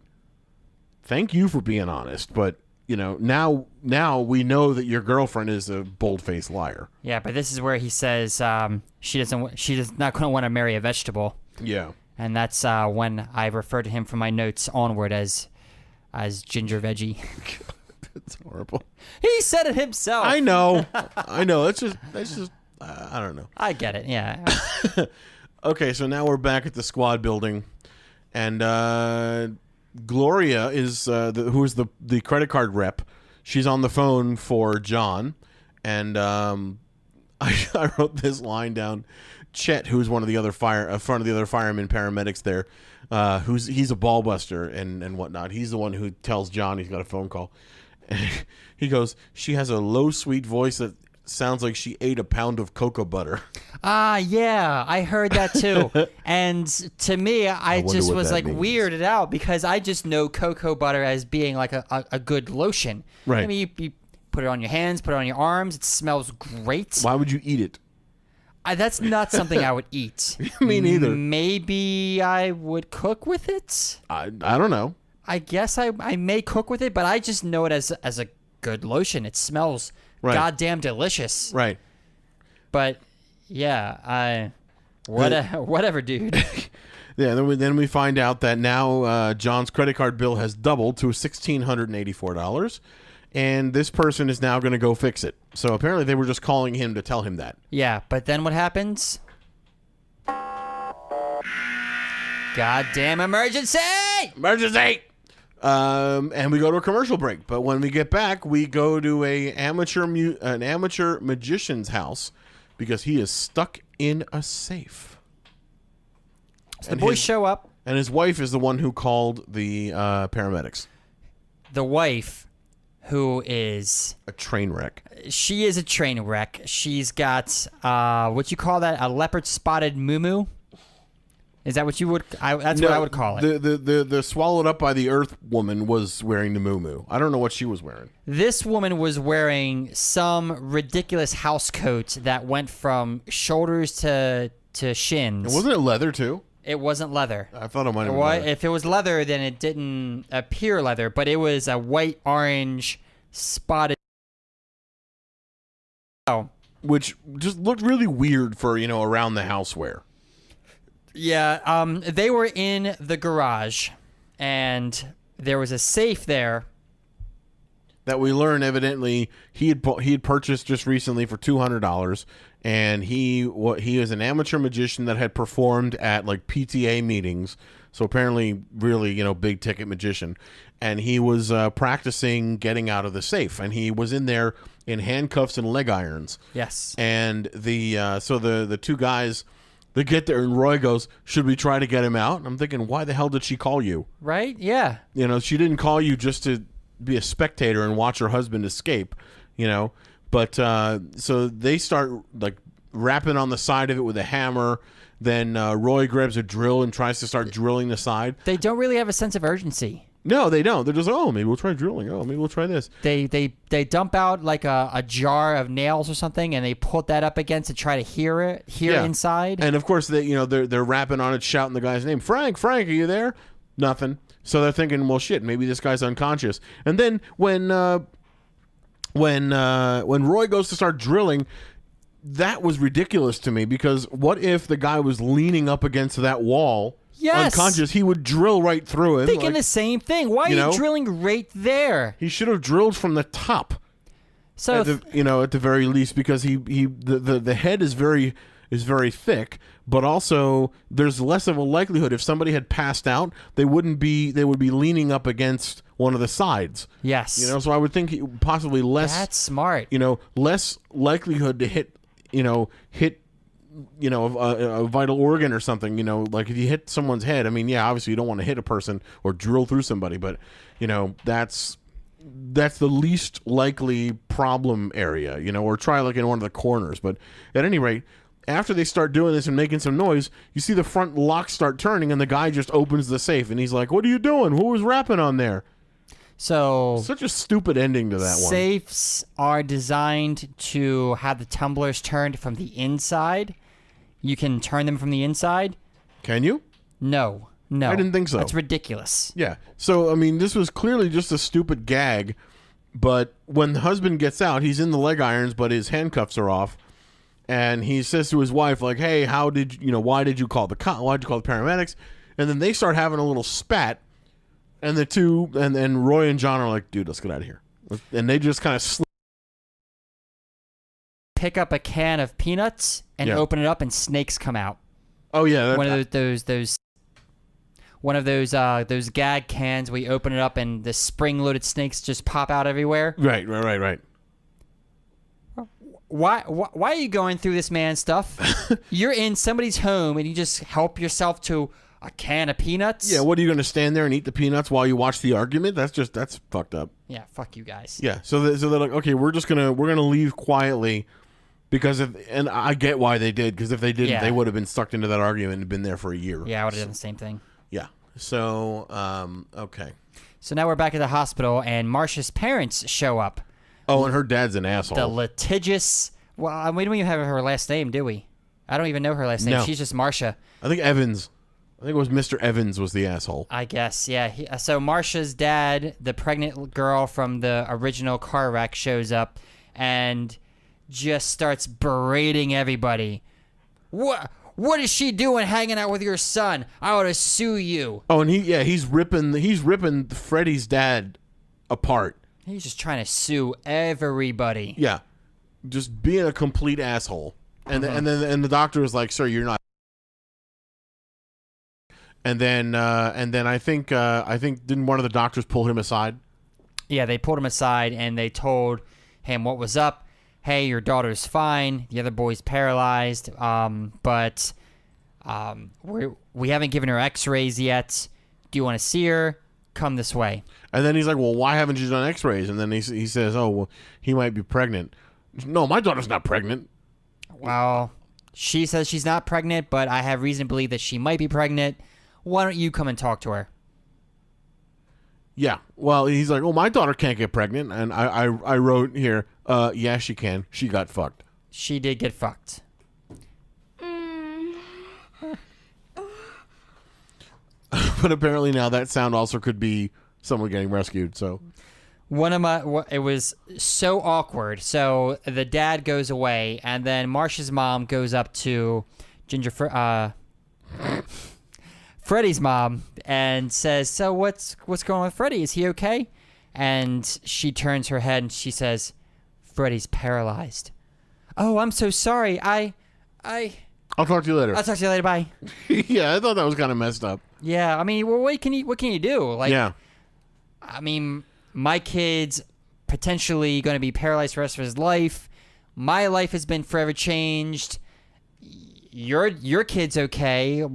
[SPEAKER 4] thank you for being honest, but now we know that your girlfriend is a bold-faced liar.
[SPEAKER 5] Yeah, but this is where he says she's not going to want to marry a vegetable.
[SPEAKER 4] Yeah.
[SPEAKER 5] And that's when I refer to him from my notes onward as ginger veggie.
[SPEAKER 4] It's horrible.
[SPEAKER 5] He said it himself.
[SPEAKER 4] I know. That's just I don't know.
[SPEAKER 5] I get it. Yeah.
[SPEAKER 4] Okay, so now we're back at the squad building, and Gloria is who is the credit card rep. She's on the phone for John, and I wrote this line down. Chet, who's one of the other firemen paramedics there, he's a ball buster and whatnot. He's the one who tells John he's got a phone call. And he goes, "She has a low, sweet voice that sounds like she ate a pound of cocoa butter."
[SPEAKER 5] Yeah, I heard that too. And to me, I just was like means. Weirded out because I just know cocoa butter as being like a good lotion.
[SPEAKER 4] Right.
[SPEAKER 5] I mean, you put it on your hands, put it on your arms. It smells great.
[SPEAKER 4] Why would you eat it?
[SPEAKER 5] That's not something I would eat.
[SPEAKER 4] Me neither.
[SPEAKER 5] Maybe I would cook with it.
[SPEAKER 4] I don't know.
[SPEAKER 5] I guess I may cook with it, but I just know it as a good lotion. It smells goddamn delicious.
[SPEAKER 4] Right.
[SPEAKER 5] But yeah, whatever, dude.
[SPEAKER 4] Yeah. Then we find out that now John's credit card bill has doubled to $1,684. And this person is now going to go fix it. So apparently they were just calling him to tell him that.
[SPEAKER 5] Yeah, but then what happens? Goddamn emergency!
[SPEAKER 4] Emergency! And we go to a commercial break. But when we get back, we go to an amateur magician's house because he is stuck in a safe.
[SPEAKER 5] So the boys show up.
[SPEAKER 4] And his wife is the one who called the paramedics.
[SPEAKER 5] The wife, who is
[SPEAKER 4] a train wreck.
[SPEAKER 5] She is a train wreck. She's got what you call that? A leopard spotted muumuu. Is that what you would? That's what I would call it.
[SPEAKER 4] The swallowed up by the earth woman was wearing the muumuu. I don't know what she was wearing.
[SPEAKER 5] This woman was wearing some ridiculous house coat that went from shoulders to shins.
[SPEAKER 4] And wasn't it leather too?
[SPEAKER 5] It wasn't leather.
[SPEAKER 4] I thought it might have been leather.
[SPEAKER 5] If it was leather, then it didn't appear leather, but it was a white-orange spotted.
[SPEAKER 4] Which just looked really weird for, around the house wear.
[SPEAKER 5] Yeah, they were in the garage, and there was a safe there.
[SPEAKER 4] That we learn, evidently, he had purchased just recently for $200. And he is an amateur magician that had performed at like PTA meetings, so apparently really big ticket magician, and he was practicing getting out of the safe, and he was in there in handcuffs and leg irons.
[SPEAKER 5] Yes.
[SPEAKER 4] And the two guys, they get there, and Roy goes, "Should we try to get him out?" And I'm thinking, why the hell did she call you?
[SPEAKER 5] Right? Yeah.
[SPEAKER 4] She didn't call you just to be a spectator and watch her husband escape. But so they start like rapping on the side of it with a hammer. Then Roy grabs a drill and tries to start drilling the side.
[SPEAKER 5] They don't really have a sense of urgency.
[SPEAKER 4] No, they don't. They're just, maybe we'll try drilling. Maybe we'll try this.
[SPEAKER 5] They dump out like a jar of nails or something, and they put that up against to try to hear inside.
[SPEAKER 4] And of course they're rapping on it, shouting the guy's name. Frank, are you there? Nothing. So they're thinking, well, shit, maybe this guy's unconscious. And then when Roy goes to start drilling, that was ridiculous to me, because what if the guy was leaning up against that wall, unconscious? He would drill right through him.
[SPEAKER 5] Thinking the same thing. Why are you drilling right there?
[SPEAKER 4] He should have drilled from the top.
[SPEAKER 5] So
[SPEAKER 4] at the very least, because the head is very thick, but also there's less of a likelihood if somebody had passed out, they would be leaning up against one of the sides.
[SPEAKER 5] Yes.
[SPEAKER 4] So I would think possibly less.
[SPEAKER 5] That's smart.
[SPEAKER 4] Less likelihood to hit a vital organ or something. Like if you hit someone's head, obviously you don't want to hit a person or drill through somebody, but that's the least likely problem area. Or try like in one of the corners. But at any rate, after they start doing this and making some noise, you see the front lock start turning, and the guy just opens the safe, and he's like, "What are you doing? Who was rapping on there?"
[SPEAKER 5] So
[SPEAKER 4] such a stupid ending to that one.
[SPEAKER 5] Safes are designed to have the tumblers turned from the inside. You can turn them from the inside.
[SPEAKER 4] Can you?
[SPEAKER 5] No.
[SPEAKER 4] I didn't think so.
[SPEAKER 5] That's ridiculous.
[SPEAKER 4] Yeah. So, I mean, this was clearly just a stupid gag, but when the husband gets out, he's in the leg irons, but his handcuffs are off, and he says to his wife, like, "Hey, why did you call the paramedics?" And then they start having a little spat, and the two, and Roy and John are like, "Dude, let's get out of here." And they just kind of
[SPEAKER 5] pick up a can of peanuts and open it up, and snakes come out.
[SPEAKER 4] Oh yeah,
[SPEAKER 5] one of those gag cans where you open it up and the spring-loaded snakes just pop out everywhere.
[SPEAKER 4] Right.
[SPEAKER 5] Why are you going through this man's stuff? You're in somebody's home and you just help yourself to a can of peanuts?
[SPEAKER 4] Yeah, what are you going to stand there and eat the peanuts while you watch the argument? That's fucked up.
[SPEAKER 5] Yeah, fuck you guys.
[SPEAKER 4] Yeah, so they're like, okay, we're gonna leave quietly, because and I get why they did, because if they didn't, they would have been sucked into that argument and been there for a year.
[SPEAKER 5] Yeah, I would have done the same thing.
[SPEAKER 4] Yeah. So, okay.
[SPEAKER 5] So now we're back at the hospital, and Marsha's parents show up.
[SPEAKER 4] Oh, and her dad's an asshole.
[SPEAKER 5] The litigious. Well, we don't even have her last name, do we? I don't even know her last name.
[SPEAKER 4] No.
[SPEAKER 5] She's just Marsha.
[SPEAKER 4] I think Evans. I think it was Mr. Evans was the asshole.
[SPEAKER 5] I guess, yeah. So Marsha's dad, the pregnant girl from the original car wreck, shows up and just starts berating everybody. What is she doing hanging out with your son? I ought to sue you.
[SPEAKER 4] Oh, and he's ripping Freddie's dad apart.
[SPEAKER 5] He's just trying to sue everybody.
[SPEAKER 4] Yeah, just being a complete asshole. And then the doctor was like, "Sir, you're not." And then I think didn't one of the doctors pull him aside?
[SPEAKER 5] Yeah, they pulled him aside and they told him what was up. Hey, your daughter's fine. The other boy's paralyzed. But we haven't given her X-rays yet. Do you want to see her? Come this way.
[SPEAKER 4] And then he's like, "Well, why haven't you done X-rays?" And then he says, "Oh, well, he might be pregnant." No, my daughter's not pregnant.
[SPEAKER 5] Well, she says she's not pregnant, but I have reason to believe that she might be pregnant. Why don't you come and talk to her?
[SPEAKER 4] Yeah. Well, he's like, "Oh, my daughter can't get pregnant." And I wrote here, "Yeah, she can. She got fucked."
[SPEAKER 5] She did get fucked.
[SPEAKER 4] But apparently now that sound also could be someone getting rescued. So
[SPEAKER 5] it was so awkward. So the dad goes away, and then Marsha's mom goes up to Freddie's mom and says, "So what's going on with Freddie? Is he okay?" And she turns her head and she says, "Freddie's paralyzed." "Oh, I'm so sorry. I'll
[SPEAKER 4] talk to you later.
[SPEAKER 5] I'll talk to you later. Bye."
[SPEAKER 4] Yeah, I thought that was kind of messed up.
[SPEAKER 5] Yeah, I mean, well, what can you do? Like,
[SPEAKER 4] yeah.
[SPEAKER 5] I mean, my kid's potentially going to be paralyzed for the rest of his life. My life has been forever changed. Your kid's okay.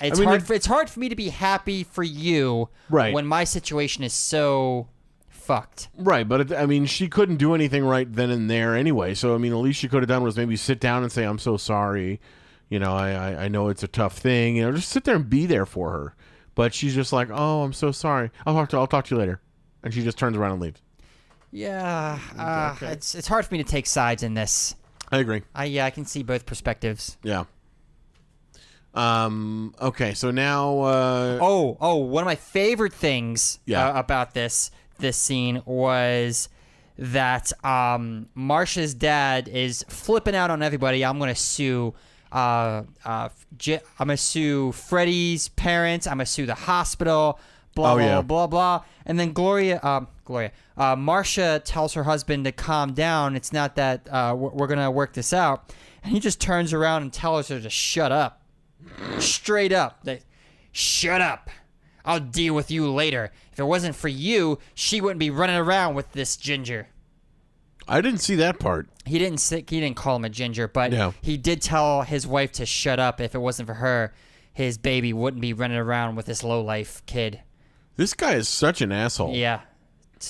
[SPEAKER 5] It's hard for me to be happy for you,
[SPEAKER 4] right,
[SPEAKER 5] when my situation is so fucked.
[SPEAKER 4] Right, but she couldn't do anything right then and there anyway. So at least she could have done was maybe sit down and say, "I'm so sorry. I know it's a tough thing. Just sit there and be there for her." But she's just like, "Oh, I'm so sorry. I'll talk to you later," and she just turns around and leaves.
[SPEAKER 5] Yeah,
[SPEAKER 4] okay.
[SPEAKER 5] It's hard for me to take sides in this.
[SPEAKER 4] I agree.
[SPEAKER 5] I can see both perspectives.
[SPEAKER 4] Yeah. Okay, so now.
[SPEAKER 5] One of my favorite things about this scene was that Marsha's dad is flipping out on everybody. I'm gonna sue. I'm gonna sue Freddie's parents. I'm gonna sue the hospital. Blah blah blah. And then Marsha tells her husband to calm down. It's not that we're gonna work this out. And he just turns around and tells her to shut up. Straight up. Shut up. I'll deal with you later. If it wasn't for you, she wouldn't be running around with this ginger.
[SPEAKER 4] I didn't see that part.
[SPEAKER 5] He didn't call him a ginger, but he did tell his wife to shut up. If it wasn't for her, his baby wouldn't be running around with this lowlife kid.
[SPEAKER 4] This guy is such an asshole.
[SPEAKER 5] Yeah.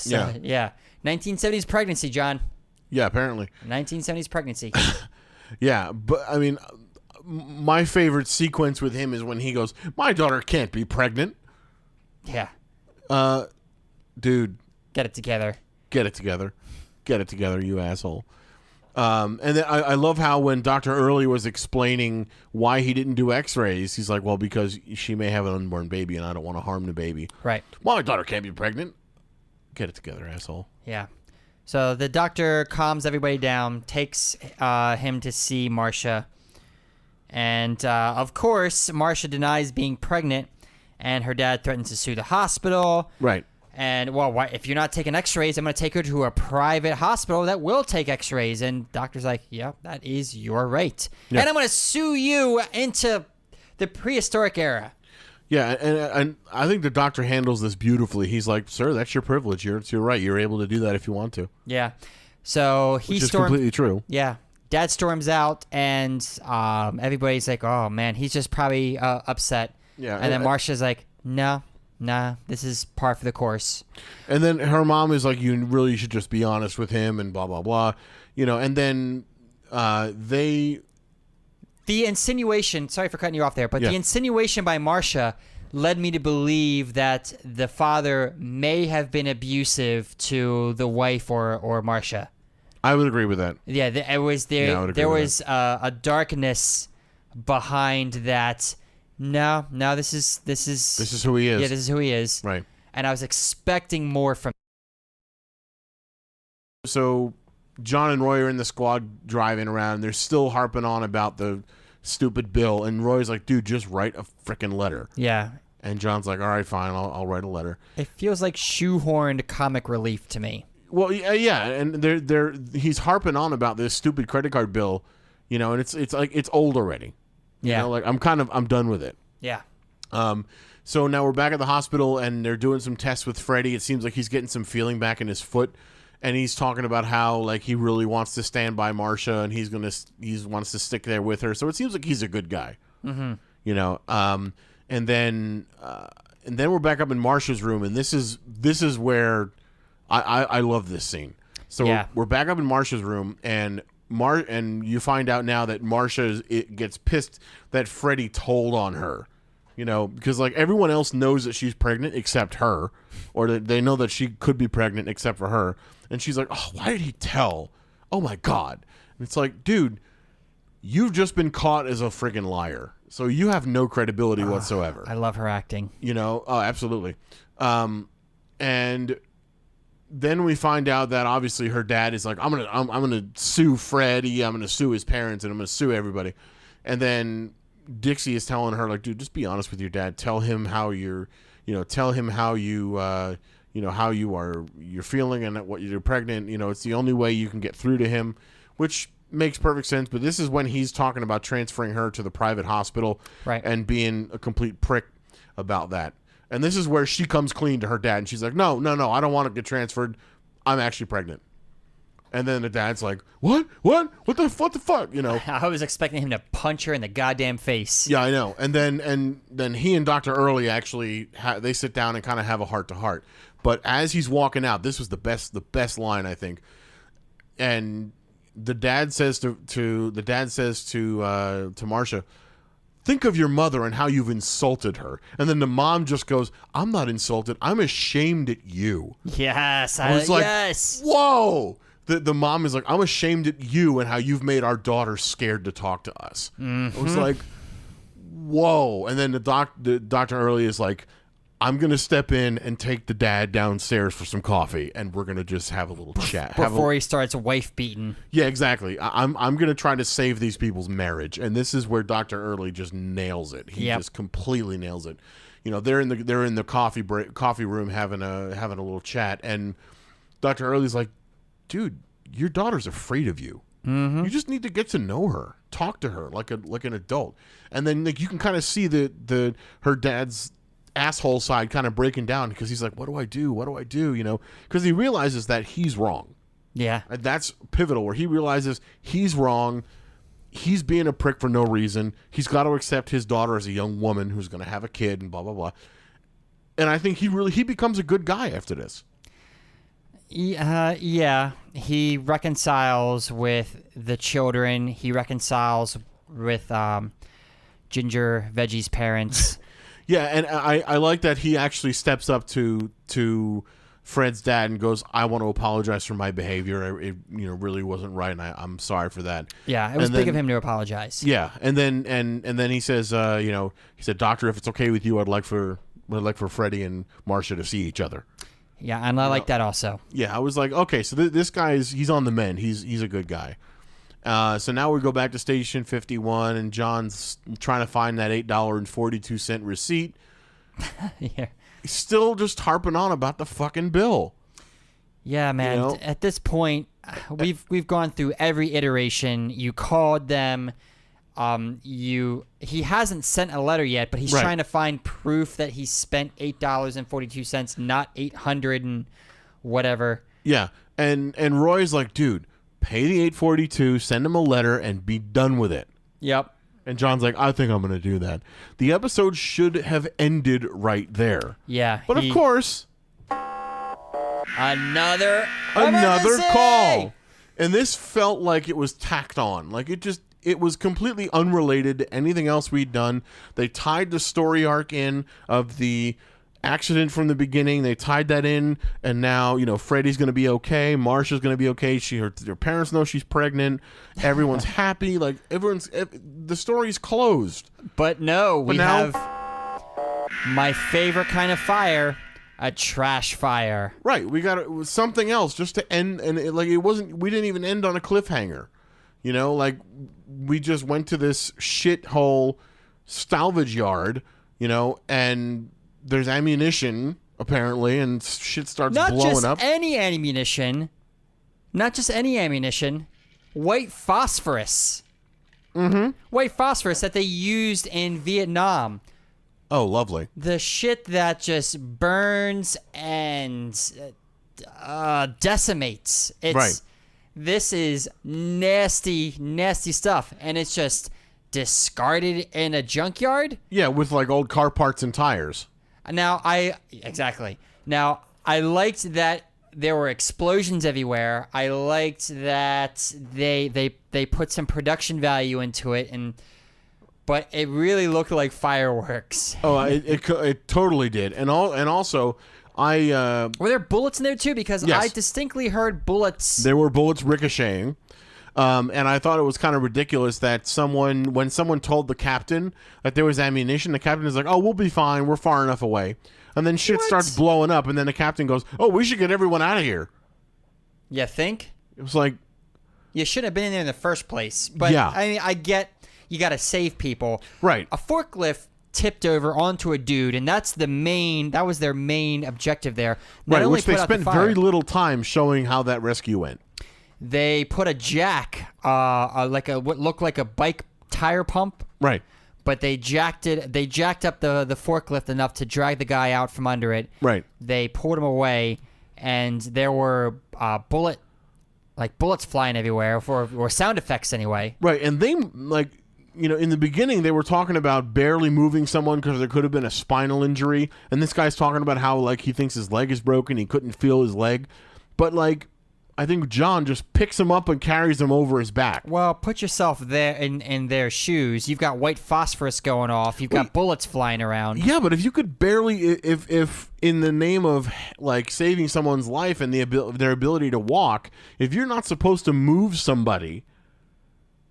[SPEAKER 5] Yeah. 1970s pregnancy, John.
[SPEAKER 4] Yeah, apparently.
[SPEAKER 5] 1970s pregnancy.
[SPEAKER 4] Yeah, but I mean, my favorite sequence with him is when he goes, "My daughter can't be pregnant."
[SPEAKER 5] Yeah.
[SPEAKER 4] Dude,
[SPEAKER 5] Get it together.
[SPEAKER 4] get it together. Get it together, you asshole. And then I love how when Dr. Early was explaining why he didn't do x-rays, he's like, well, because she may have an unborn baby and I don't want to harm the baby.
[SPEAKER 5] Right.
[SPEAKER 4] Well, my daughter can't be pregnant. Get it together, asshole.
[SPEAKER 5] Yeah. So the doctor calms everybody down, takes him to see Marcia. And, of course, Marcia denies being pregnant, and her dad threatens to sue the hospital.
[SPEAKER 4] Right.
[SPEAKER 5] And, well, why, if you're not taking x-rays, I'm going to take her to a private hospital that will take x-rays. And doctor's like, yeah, that is your right.
[SPEAKER 4] Yeah.
[SPEAKER 5] And I'm going to sue you into the prehistoric era.
[SPEAKER 4] Yeah, and I think the doctor handles this beautifully. He's like, sir, that's your privilege. It's your right. You're able to do that if you want to.
[SPEAKER 5] Yeah. So he
[SPEAKER 4] Which is completely true.
[SPEAKER 5] Yeah. Dad storms out, and everybody's like, oh, man, he's just probably upset.
[SPEAKER 4] Yeah.
[SPEAKER 5] And then Marcia's like, nah, this is par for the course.
[SPEAKER 4] And then her mom is like, you really should just be honest with him and blah, blah, blah. You know, and then The
[SPEAKER 5] insinuation, sorry for cutting you off there, but
[SPEAKER 4] Yeah.
[SPEAKER 5] the insinuation by Marcia led me to believe that the father may have been abusive to the wife or Marcia.
[SPEAKER 4] I would agree with that.
[SPEAKER 5] Yeah, it was there.
[SPEAKER 4] Yeah, I would agree
[SPEAKER 5] There
[SPEAKER 4] with
[SPEAKER 5] was a darkness behind that. No, this is
[SPEAKER 4] This is who he is.
[SPEAKER 5] Yeah, this is who he is.
[SPEAKER 4] Right.
[SPEAKER 5] And I was expecting more from.
[SPEAKER 4] So John and Roy are in the squad driving around. They're still harping on about the stupid bill. And Roy's like, dude, just write a freaking letter.
[SPEAKER 5] Yeah.
[SPEAKER 4] And John's like, all right, fine. I'll write a letter.
[SPEAKER 5] It feels like shoehorned comic relief to me.
[SPEAKER 4] Well, yeah. And he's harping on about this stupid credit card bill, you know, and it's like, it's old already.
[SPEAKER 5] Yeah.
[SPEAKER 4] You know, like I'm done with it.
[SPEAKER 5] Yeah.
[SPEAKER 4] So now we're back at the hospital and they're doing some tests with Freddie. It seems like he's getting some feeling back in his foot. And he's talking about how like he really wants to stand by Marcia and he wants to stick there with her. So it seems like he's a good guy, you know. And then we're back up in Marcia's room, and this is where I love this scene. So
[SPEAKER 5] Yeah.
[SPEAKER 4] we're back up in Marcia's room, and you find out now that Marcia gets pissed that Freddie told on her. You know, because like everyone else knows that she's pregnant except her, or that they know that she could be pregnant except for her. And she's like, oh, why did he tell? Oh my God. And it's like, dude, you've just been caught as a friggin' liar. So you have no credibility whatsoever.
[SPEAKER 5] I love her acting.
[SPEAKER 4] You know, oh, absolutely. And then we find out that obviously her dad is like, I'm gonna sue Freddie, I'm gonna sue his parents, and I'm gonna sue everybody. And then Dixie is telling her like, dude, just be honest with your dad. Tell him how you're feeling and what you're pregnant. You know, it's the only way you can get through to him, which makes perfect sense. But this is when he's talking about transferring her to the private hospital,
[SPEAKER 5] Right.
[SPEAKER 4] and being a complete prick about that. And this is where she comes clean to her dad, and she's like, no, I don't want to get transferred. I'm actually pregnant. And then the dad's like, what the fuck, you know?
[SPEAKER 5] I was expecting him to punch her in the goddamn face.
[SPEAKER 4] Yeah, I know. And then he and Dr. Early actually they sit down and kind of have a heart to heart. But as he's walking out, this was the best line, I think. And the dad says to Marcia, think of your mother and how you've insulted her. And then the mom just goes, I'm not insulted. I'm ashamed at you.
[SPEAKER 5] Yes,
[SPEAKER 4] I was like,
[SPEAKER 5] yes.
[SPEAKER 4] Whoa. The mom is like, I'm ashamed at you and how you've made our daughter scared to talk to us. I was like, whoa. And then the Dr. Early is like, I'm going to step in and take the dad downstairs for some coffee, and we're going to just have a little chat.
[SPEAKER 5] Before he starts wife beating.
[SPEAKER 4] Yeah, exactly. I'm going to try to save these people's marriage, and this is where Dr. Early just nails it. He just completely nails it. You know, they're in the coffee room having a little chat, and Dr. Early's like, dude, your daughter's afraid of you. You just need to get to know her, talk to her like an adult, and then like you can kind of see her dad's asshole side kind of breaking down, because he's like, what do I do, you know, because he realizes that he's wrong.
[SPEAKER 5] Yeah.
[SPEAKER 4] And that's pivotal, where he realizes he's wrong. He's being a prick for no reason. He's got to accept his daughter as a young woman who's going to have a kid and blah blah blah. And I think he becomes a good guy after this.
[SPEAKER 5] Yeah. He reconciles with the children. He reconciles with Ginger Veggie's parents.
[SPEAKER 4] Yeah, and I like that he actually steps up to Fred's dad and goes, "I want to apologize for my behavior. It really wasn't right, and I'm sorry for that."
[SPEAKER 5] Yeah, it was big of him to apologize.
[SPEAKER 4] Yeah, and then he says, he said, "Doctor, if it's okay with you, I'd like for Freddie and Marcia to see each other."
[SPEAKER 5] Yeah, and I like that also.
[SPEAKER 4] Yeah, I was like, okay, so this guy he's on the mend. He's a good guy. So now we go back to Station 51, and John's trying to find that $8.42 receipt.
[SPEAKER 5] Yeah.
[SPEAKER 4] He's still just harping on about the fucking bill.
[SPEAKER 5] Yeah, man.
[SPEAKER 4] You know?
[SPEAKER 5] At this point, we've gone through every iteration. You called them. He hasn't sent a letter yet, but he's trying to find proof that he spent $8.42, not 800 and whatever.
[SPEAKER 4] Yeah, and Roy's like, dude, pay the $8.42, send him a letter, and be done with it.
[SPEAKER 5] Yep.
[SPEAKER 4] And John's like, I think I'm going to do that. The episode should have ended right there.
[SPEAKER 5] Yeah.
[SPEAKER 4] But of course,
[SPEAKER 5] another
[SPEAKER 4] call. And this felt like it was tacked on. Like it was completely unrelated to anything else we'd done. They tied the story arc in of the accident from the beginning. They tied that in, and now Freddie's going to be okay. Marcia's going to be okay. Her parents know she's pregnant. Everyone's happy. Like the story's closed.
[SPEAKER 5] But no, we have my favorite kind of fire, a trash fire.
[SPEAKER 4] Right. We got something else just to end, and it wasn't. We didn't even end on a cliffhanger. Like we just went to this shithole salvage yard. And there's ammunition, apparently, and shit starts blowing up.
[SPEAKER 5] Not just any ammunition. White phosphorus.
[SPEAKER 4] Mm-hmm.
[SPEAKER 5] White phosphorus that they used in Vietnam.
[SPEAKER 4] Oh, lovely.
[SPEAKER 5] The shit that just burns and decimates.
[SPEAKER 4] Right.
[SPEAKER 5] This is nasty, nasty stuff. And it's just discarded in a junkyard?
[SPEAKER 4] Yeah, with like old car parts and tires.
[SPEAKER 5] Now, I liked that there were explosions everywhere. I liked that they put some production value into it, but it really looked like fireworks.
[SPEAKER 4] Oh, it totally did. And also were
[SPEAKER 5] there bullets in there too? Because
[SPEAKER 4] yes.
[SPEAKER 5] I distinctly heard bullets.
[SPEAKER 4] There were bullets ricocheting. And I thought it was kind of ridiculous that when someone told the captain that there was ammunition, the captain is like, "Oh, we'll be fine. We're far enough away." And then shit starts blowing up, and then the captain goes, "Oh, we should get everyone out of here."
[SPEAKER 5] You think?
[SPEAKER 4] It was like,
[SPEAKER 5] you shouldn't have been in there in the first place. But
[SPEAKER 4] yeah.
[SPEAKER 5] I mean, I get you got to save people.
[SPEAKER 4] Right.
[SPEAKER 5] A forklift tipped over onto a dude, and that was their main objective there.
[SPEAKER 4] Right, which they spent very little time showing how that rescue went.
[SPEAKER 5] They put a jack, what looked like a bike tire pump.
[SPEAKER 4] Right.
[SPEAKER 5] But they jacked up the forklift enough to drag the guy out from under it.
[SPEAKER 4] Right.
[SPEAKER 5] They pulled him away, and there were bullets flying everywhere, or sound effects anyway.
[SPEAKER 4] Right, and they in the beginning they were talking about barely moving someone because there could have been a spinal injury, and this guy's talking about how he thinks his leg is broken, he couldn't feel his leg, but I think John just picks him up and carries him over his back.
[SPEAKER 5] Well, put yourself there in their shoes. You've got white phosphorus going off. You've got bullets flying around.
[SPEAKER 4] Yeah, but if you could barely, if in the name of saving someone's life and their ability to walk, if you're not supposed to move somebody,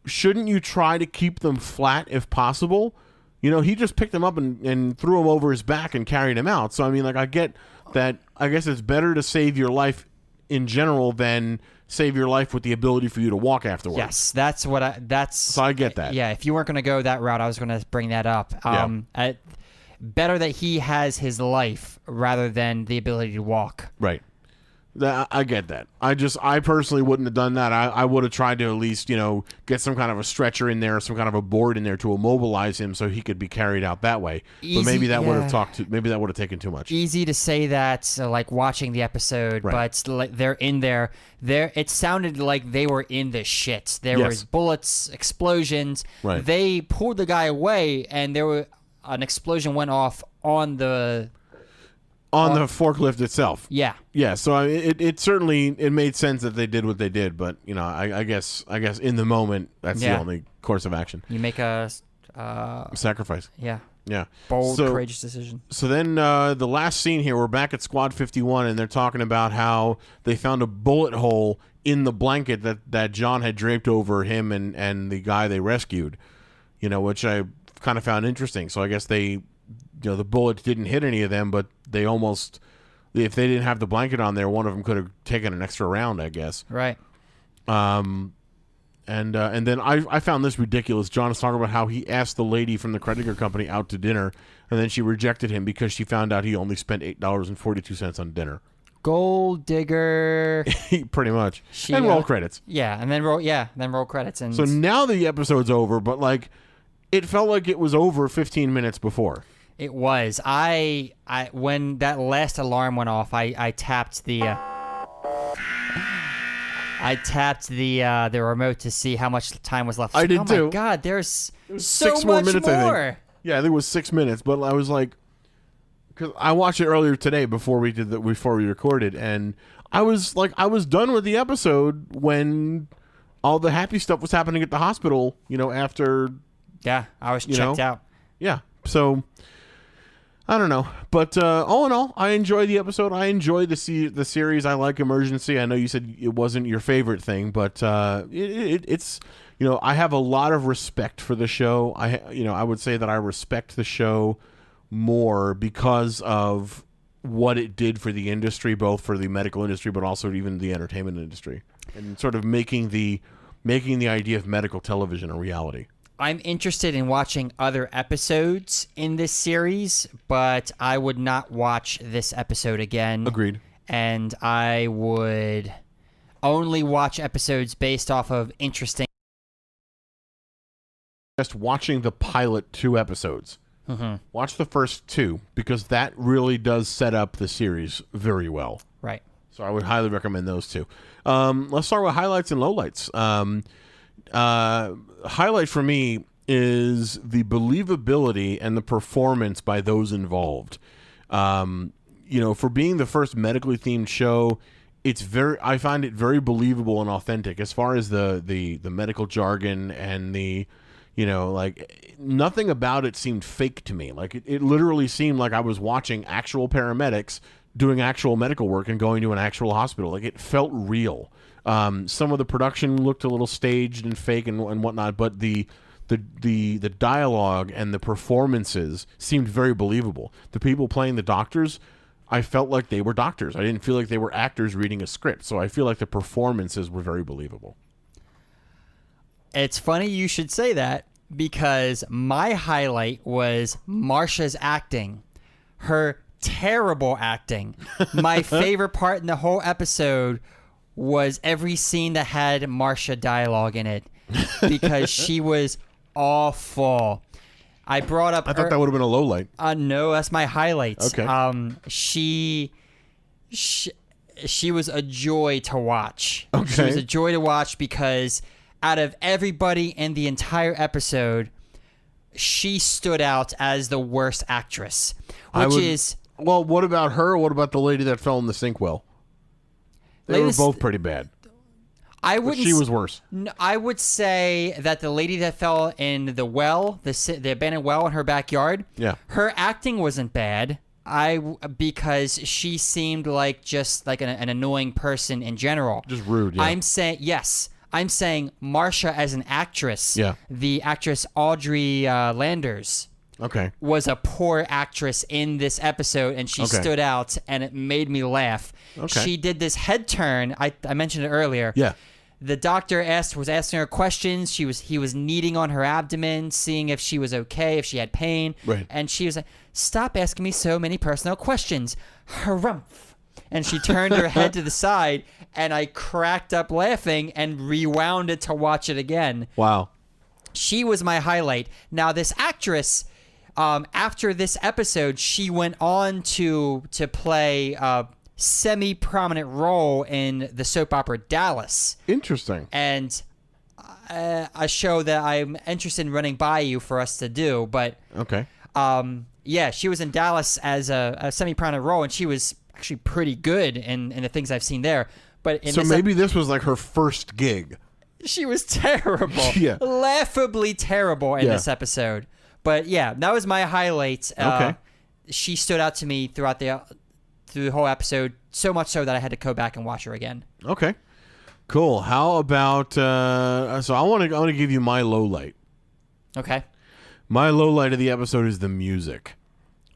[SPEAKER 4] shouldn't you try to keep them flat if possible? He just picked him up and threw him over his back and carried him out. So I mean, I get that. I guess it's better to save your life in general than save your life with the ability for you to walk afterwards.
[SPEAKER 5] Yes, so
[SPEAKER 4] I get that.
[SPEAKER 5] Yeah, if you weren't going to go that route, I was going to bring that up. Better that he has his life rather than the ability to walk.
[SPEAKER 4] Right. I get that. I personally wouldn't have done that. I would have tried to at least, get some kind of a stretcher in there, some kind of a board in there to immobilize him so he could be carried out that way. But maybe that would have taken too much.
[SPEAKER 5] Easy to say that, watching the episode,
[SPEAKER 4] right.
[SPEAKER 5] But they're in there. It sounded like they were in the shit. There was bullets, explosions.
[SPEAKER 4] Right.
[SPEAKER 5] They pulled the guy away, and an explosion went off on the
[SPEAKER 4] on the forklift itself.
[SPEAKER 5] Yeah.
[SPEAKER 4] Yeah, so it certainly it made sense that they did what they did, but you know, I guess in the moment that's the only course of action.
[SPEAKER 5] You make a
[SPEAKER 4] sacrifice.
[SPEAKER 5] Yeah.
[SPEAKER 4] Yeah.
[SPEAKER 5] Bold, courageous decision.
[SPEAKER 4] So then the last scene here, we're back at Squad 51, and they're talking about how they found a bullet hole in the blanket that John had draped over him and the guy they rescued, you know, which I kind of found interesting. So I guess the bullets didn't hit any of them, but they almost, if they didn't have the blanket on there, one of them could have taken an extra round, I guess.
[SPEAKER 5] Right.
[SPEAKER 4] And then I found this ridiculous. John is talking about how he asked the lady from the credit card company out to dinner, and then she rejected him because she found out he only spent $8.42 on dinner.
[SPEAKER 5] Gold digger.
[SPEAKER 4] Pretty much. And roll credits.
[SPEAKER 5] Yeah, and then roll credits. And
[SPEAKER 4] so now the episode's over, but like it felt like it was over 15 minutes before.
[SPEAKER 5] It was. I when that last alarm went off, I tapped the remote to see how much time was left.
[SPEAKER 4] I did too.
[SPEAKER 5] Oh my god, there's so
[SPEAKER 4] 6 more
[SPEAKER 5] much
[SPEAKER 4] minutes,
[SPEAKER 5] more.
[SPEAKER 4] I think. Yeah, I think it was 6 minutes, but I was like, because I watched it earlier today before we recorded, and I was done with the episode when all the happy stuff was happening at the hospital. You know, after.
[SPEAKER 5] Yeah, I was checked out.
[SPEAKER 4] Yeah, so I don't know, but all in all, I enjoyed the episode. I enjoyed the series. I like Emergency. I know you said it wasn't your favorite thing, but it's, you know, I have a lot of respect for the show. I would say that I respect the show more because of what it did for the industry, both for the medical industry, but also even the entertainment industry, and sort of making the idea of medical television a reality.
[SPEAKER 5] I'm interested in watching other episodes in this series, but I would not watch this episode again.
[SPEAKER 4] Agreed.
[SPEAKER 5] And I would only watch episodes based off of interesting.
[SPEAKER 4] Just watching the pilot 2 episodes.
[SPEAKER 5] Mm-hmm.
[SPEAKER 4] Watch the first 2 because that really does set up the series very well.
[SPEAKER 5] Right.
[SPEAKER 4] So I would highly recommend those 2. Let's start with highlights and lowlights. Highlight for me is the believability and the performance by those involved. You know, for being the first medically themed show, I find it very believable and authentic as far as the medical jargon and the, you know, like nothing about it seemed fake to me. Like it literally seemed like I was watching actual paramedics doing actual medical work and going to an actual hospital. Like it felt real. Some of the production looked a little staged and fake and whatnot, but the dialogue and the performances seemed very believable. The people playing the doctors, I felt like they were doctors. I didn't feel like they were actors reading a script. So I feel like the performances were very believable.
[SPEAKER 5] It's funny you should say that because my highlight was Marsha's acting. Her terrible acting. My favorite part in the whole episode was every scene that had Marsha dialogue in it because she was awful. I brought up.
[SPEAKER 4] I thought that would have been a low light.
[SPEAKER 5] No, that's my highlights.
[SPEAKER 4] Okay.
[SPEAKER 5] She was a joy to watch.
[SPEAKER 4] Okay.
[SPEAKER 5] She was a joy to watch because out of everybody in the entire episode, she stood out as the worst actress,
[SPEAKER 4] Well, what about her? What about the lady that fell in the sinkhole? They were both pretty bad. She was worse.
[SPEAKER 5] I would say that the lady that fell in the well, the abandoned well in her backyard, her acting wasn't bad. Because she seemed like just like an annoying person in general.
[SPEAKER 4] Just rude. Yeah.
[SPEAKER 5] I'm saying Marsha as an actress.
[SPEAKER 4] Yeah.
[SPEAKER 5] The actress Audrey Landers.
[SPEAKER 4] Okay.
[SPEAKER 5] Was a poor actress in this episode, and she stood out, and it made me laugh.
[SPEAKER 4] Okay.
[SPEAKER 5] She did this head turn. I mentioned it earlier.
[SPEAKER 4] Yeah.
[SPEAKER 5] The doctor was asking her questions. He was kneading on her abdomen, seeing if she was okay, if she had pain.
[SPEAKER 4] Right.
[SPEAKER 5] And she was like, "Stop asking me so many personal questions." Harumph. And she turned her head to the side, and I cracked up laughing and rewound it to watch it again.
[SPEAKER 4] Wow.
[SPEAKER 5] She was my highlight. Now, this actress, after this episode, she went on to play a semi-prominent role in the soap opera Dallas.
[SPEAKER 4] Interesting.
[SPEAKER 5] And a show that I'm interested in running by you for us to do. But
[SPEAKER 4] okay.
[SPEAKER 5] Yeah, she was in Dallas as a semi-prominent role, and she was actually pretty good in the things I've seen there. But in
[SPEAKER 4] So maybe this was like her first gig.
[SPEAKER 5] she was terrible,
[SPEAKER 4] Yeah.
[SPEAKER 5] laughably terrible in
[SPEAKER 4] Yeah.
[SPEAKER 5] this episode. But yeah, that was my highlight.
[SPEAKER 4] Okay.
[SPEAKER 5] She stood out to me through the whole episode, so much so that I had to go back and watch her again.
[SPEAKER 4] Okay. Cool. How about so I want to give you my low light.
[SPEAKER 5] Okay.
[SPEAKER 4] My low light of the episode is the music.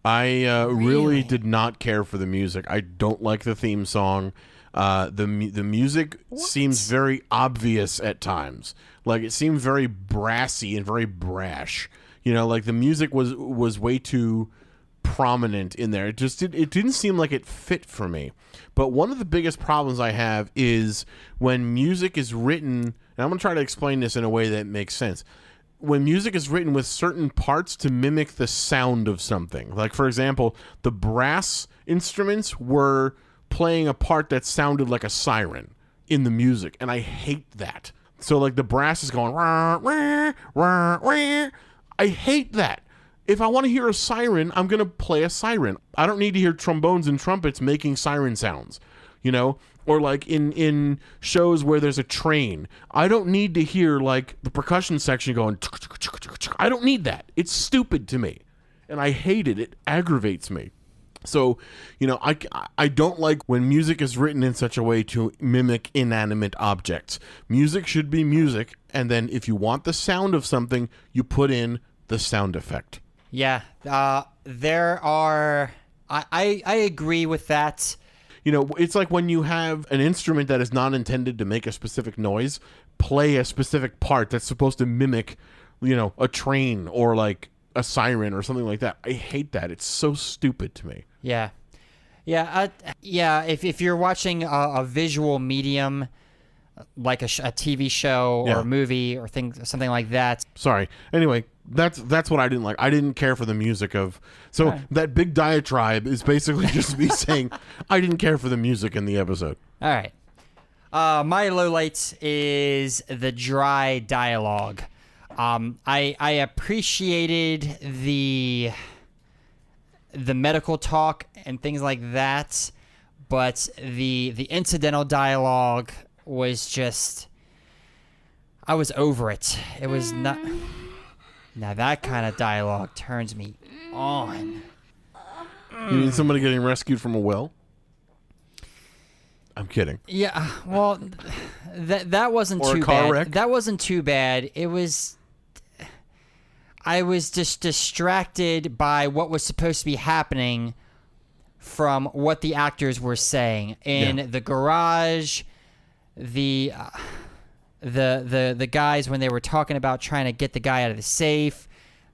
[SPEAKER 4] I really did not care for the music. I don't like the theme song. The music seems very obvious at times. Like it seemed very brassy and very brash. You know, like the music was way too prominent in there. It didn't seem like it fit for me. But one of the biggest problems I have is when music is written, and I'm going to try to explain this in a way that makes sense. When music is written with certain parts to mimic the sound of something. Like, for example, the brass instruments were playing a part that sounded like a siren in the music, and I hate that. So, like, the brass is going, wah, wah, wah, wah. I hate that. If I want to hear a siren, I'm going to play a siren. I don't need to hear trombones and trumpets making siren sounds, you know? Or like in shows where there's a train, I don't need to hear like the percussion section going. I don't need that. It's stupid to me, and I hate it. It aggravates me. So, you know, I don't like when music is written in such a way to mimic inanimate objects. Music should be music, and then if you want the sound of something, you put in the sound effect.
[SPEAKER 5] Yeah. There are. I agree with that.
[SPEAKER 4] You know, it's like when you have an instrument that is not intended to make a specific noise, play a specific part that's supposed to mimic, you know, a train or like a siren or something like that. I hate that. It's so stupid to me.
[SPEAKER 5] Yeah. Yeah. If you're watching a visual medium, like a TV show or
[SPEAKER 4] Yeah.
[SPEAKER 5] a movie or something like that.
[SPEAKER 4] Sorry. Anyway, that's what I didn't like. I didn't care for the music of. So
[SPEAKER 5] Right.
[SPEAKER 4] that big diatribe is basically just me saying I didn't care for the music in the episode.
[SPEAKER 5] All right. My low light is the dry dialogue. I appreciated the medical talk and things like that, but the incidental dialogue was just, I was over it. It was not. Now that kind of dialogue turns me on.
[SPEAKER 4] You mean somebody getting rescued from a well? I'm kidding.
[SPEAKER 5] Yeah, well, that wasn't
[SPEAKER 4] Or a
[SPEAKER 5] too
[SPEAKER 4] car
[SPEAKER 5] bad.
[SPEAKER 4] wreck?
[SPEAKER 5] That wasn't too bad. It was. I was just distracted by what was supposed to be happening from what the actors were saying in the garage. The guys when they were talking about trying to get the guy out of the safe.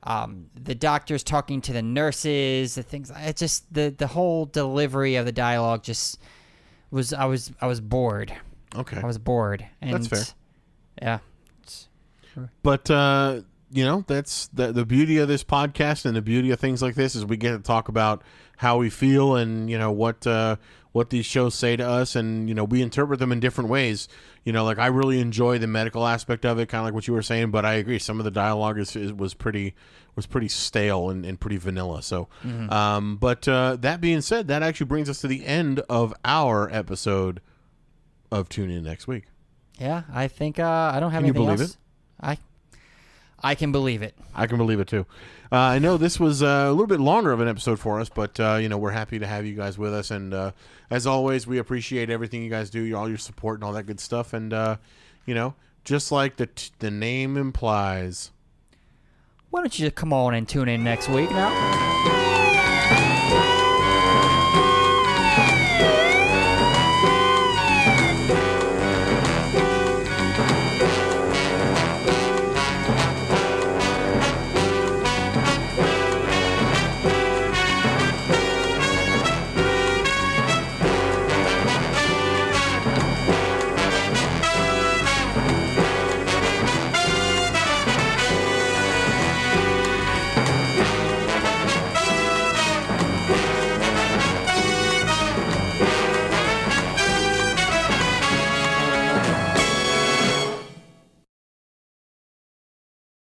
[SPEAKER 5] The doctors talking to the nurses. The things. It just the whole delivery of the dialogue just. I was bored.
[SPEAKER 4] Okay.
[SPEAKER 5] I was bored. And
[SPEAKER 4] That's fair.
[SPEAKER 5] Yeah.
[SPEAKER 4] But you know, that's the beauty of this podcast and the beauty of things like this is we get to talk about how we feel and, you know, what these shows say to us, and, you know, we interpret them in different ways. You know, like I really enjoy the medical aspect of it, kind of like what you were saying, but I agree some of the dialogue was pretty stale and pretty vanilla. So, but that being said, that actually brings us to the end of our episode of Tune In next week.
[SPEAKER 5] Yeah, I think I don't have
[SPEAKER 4] Can you
[SPEAKER 5] anything
[SPEAKER 4] believe
[SPEAKER 5] else. I can believe it.
[SPEAKER 4] I can believe it too. I know this was a little bit longer of an episode for us, but you know, we're happy to have you guys with us, and as always, we appreciate everything you guys do, all your support and all that good stuff. And you know, just like the name implies,
[SPEAKER 5] Why don't you just come on and tune in next week now?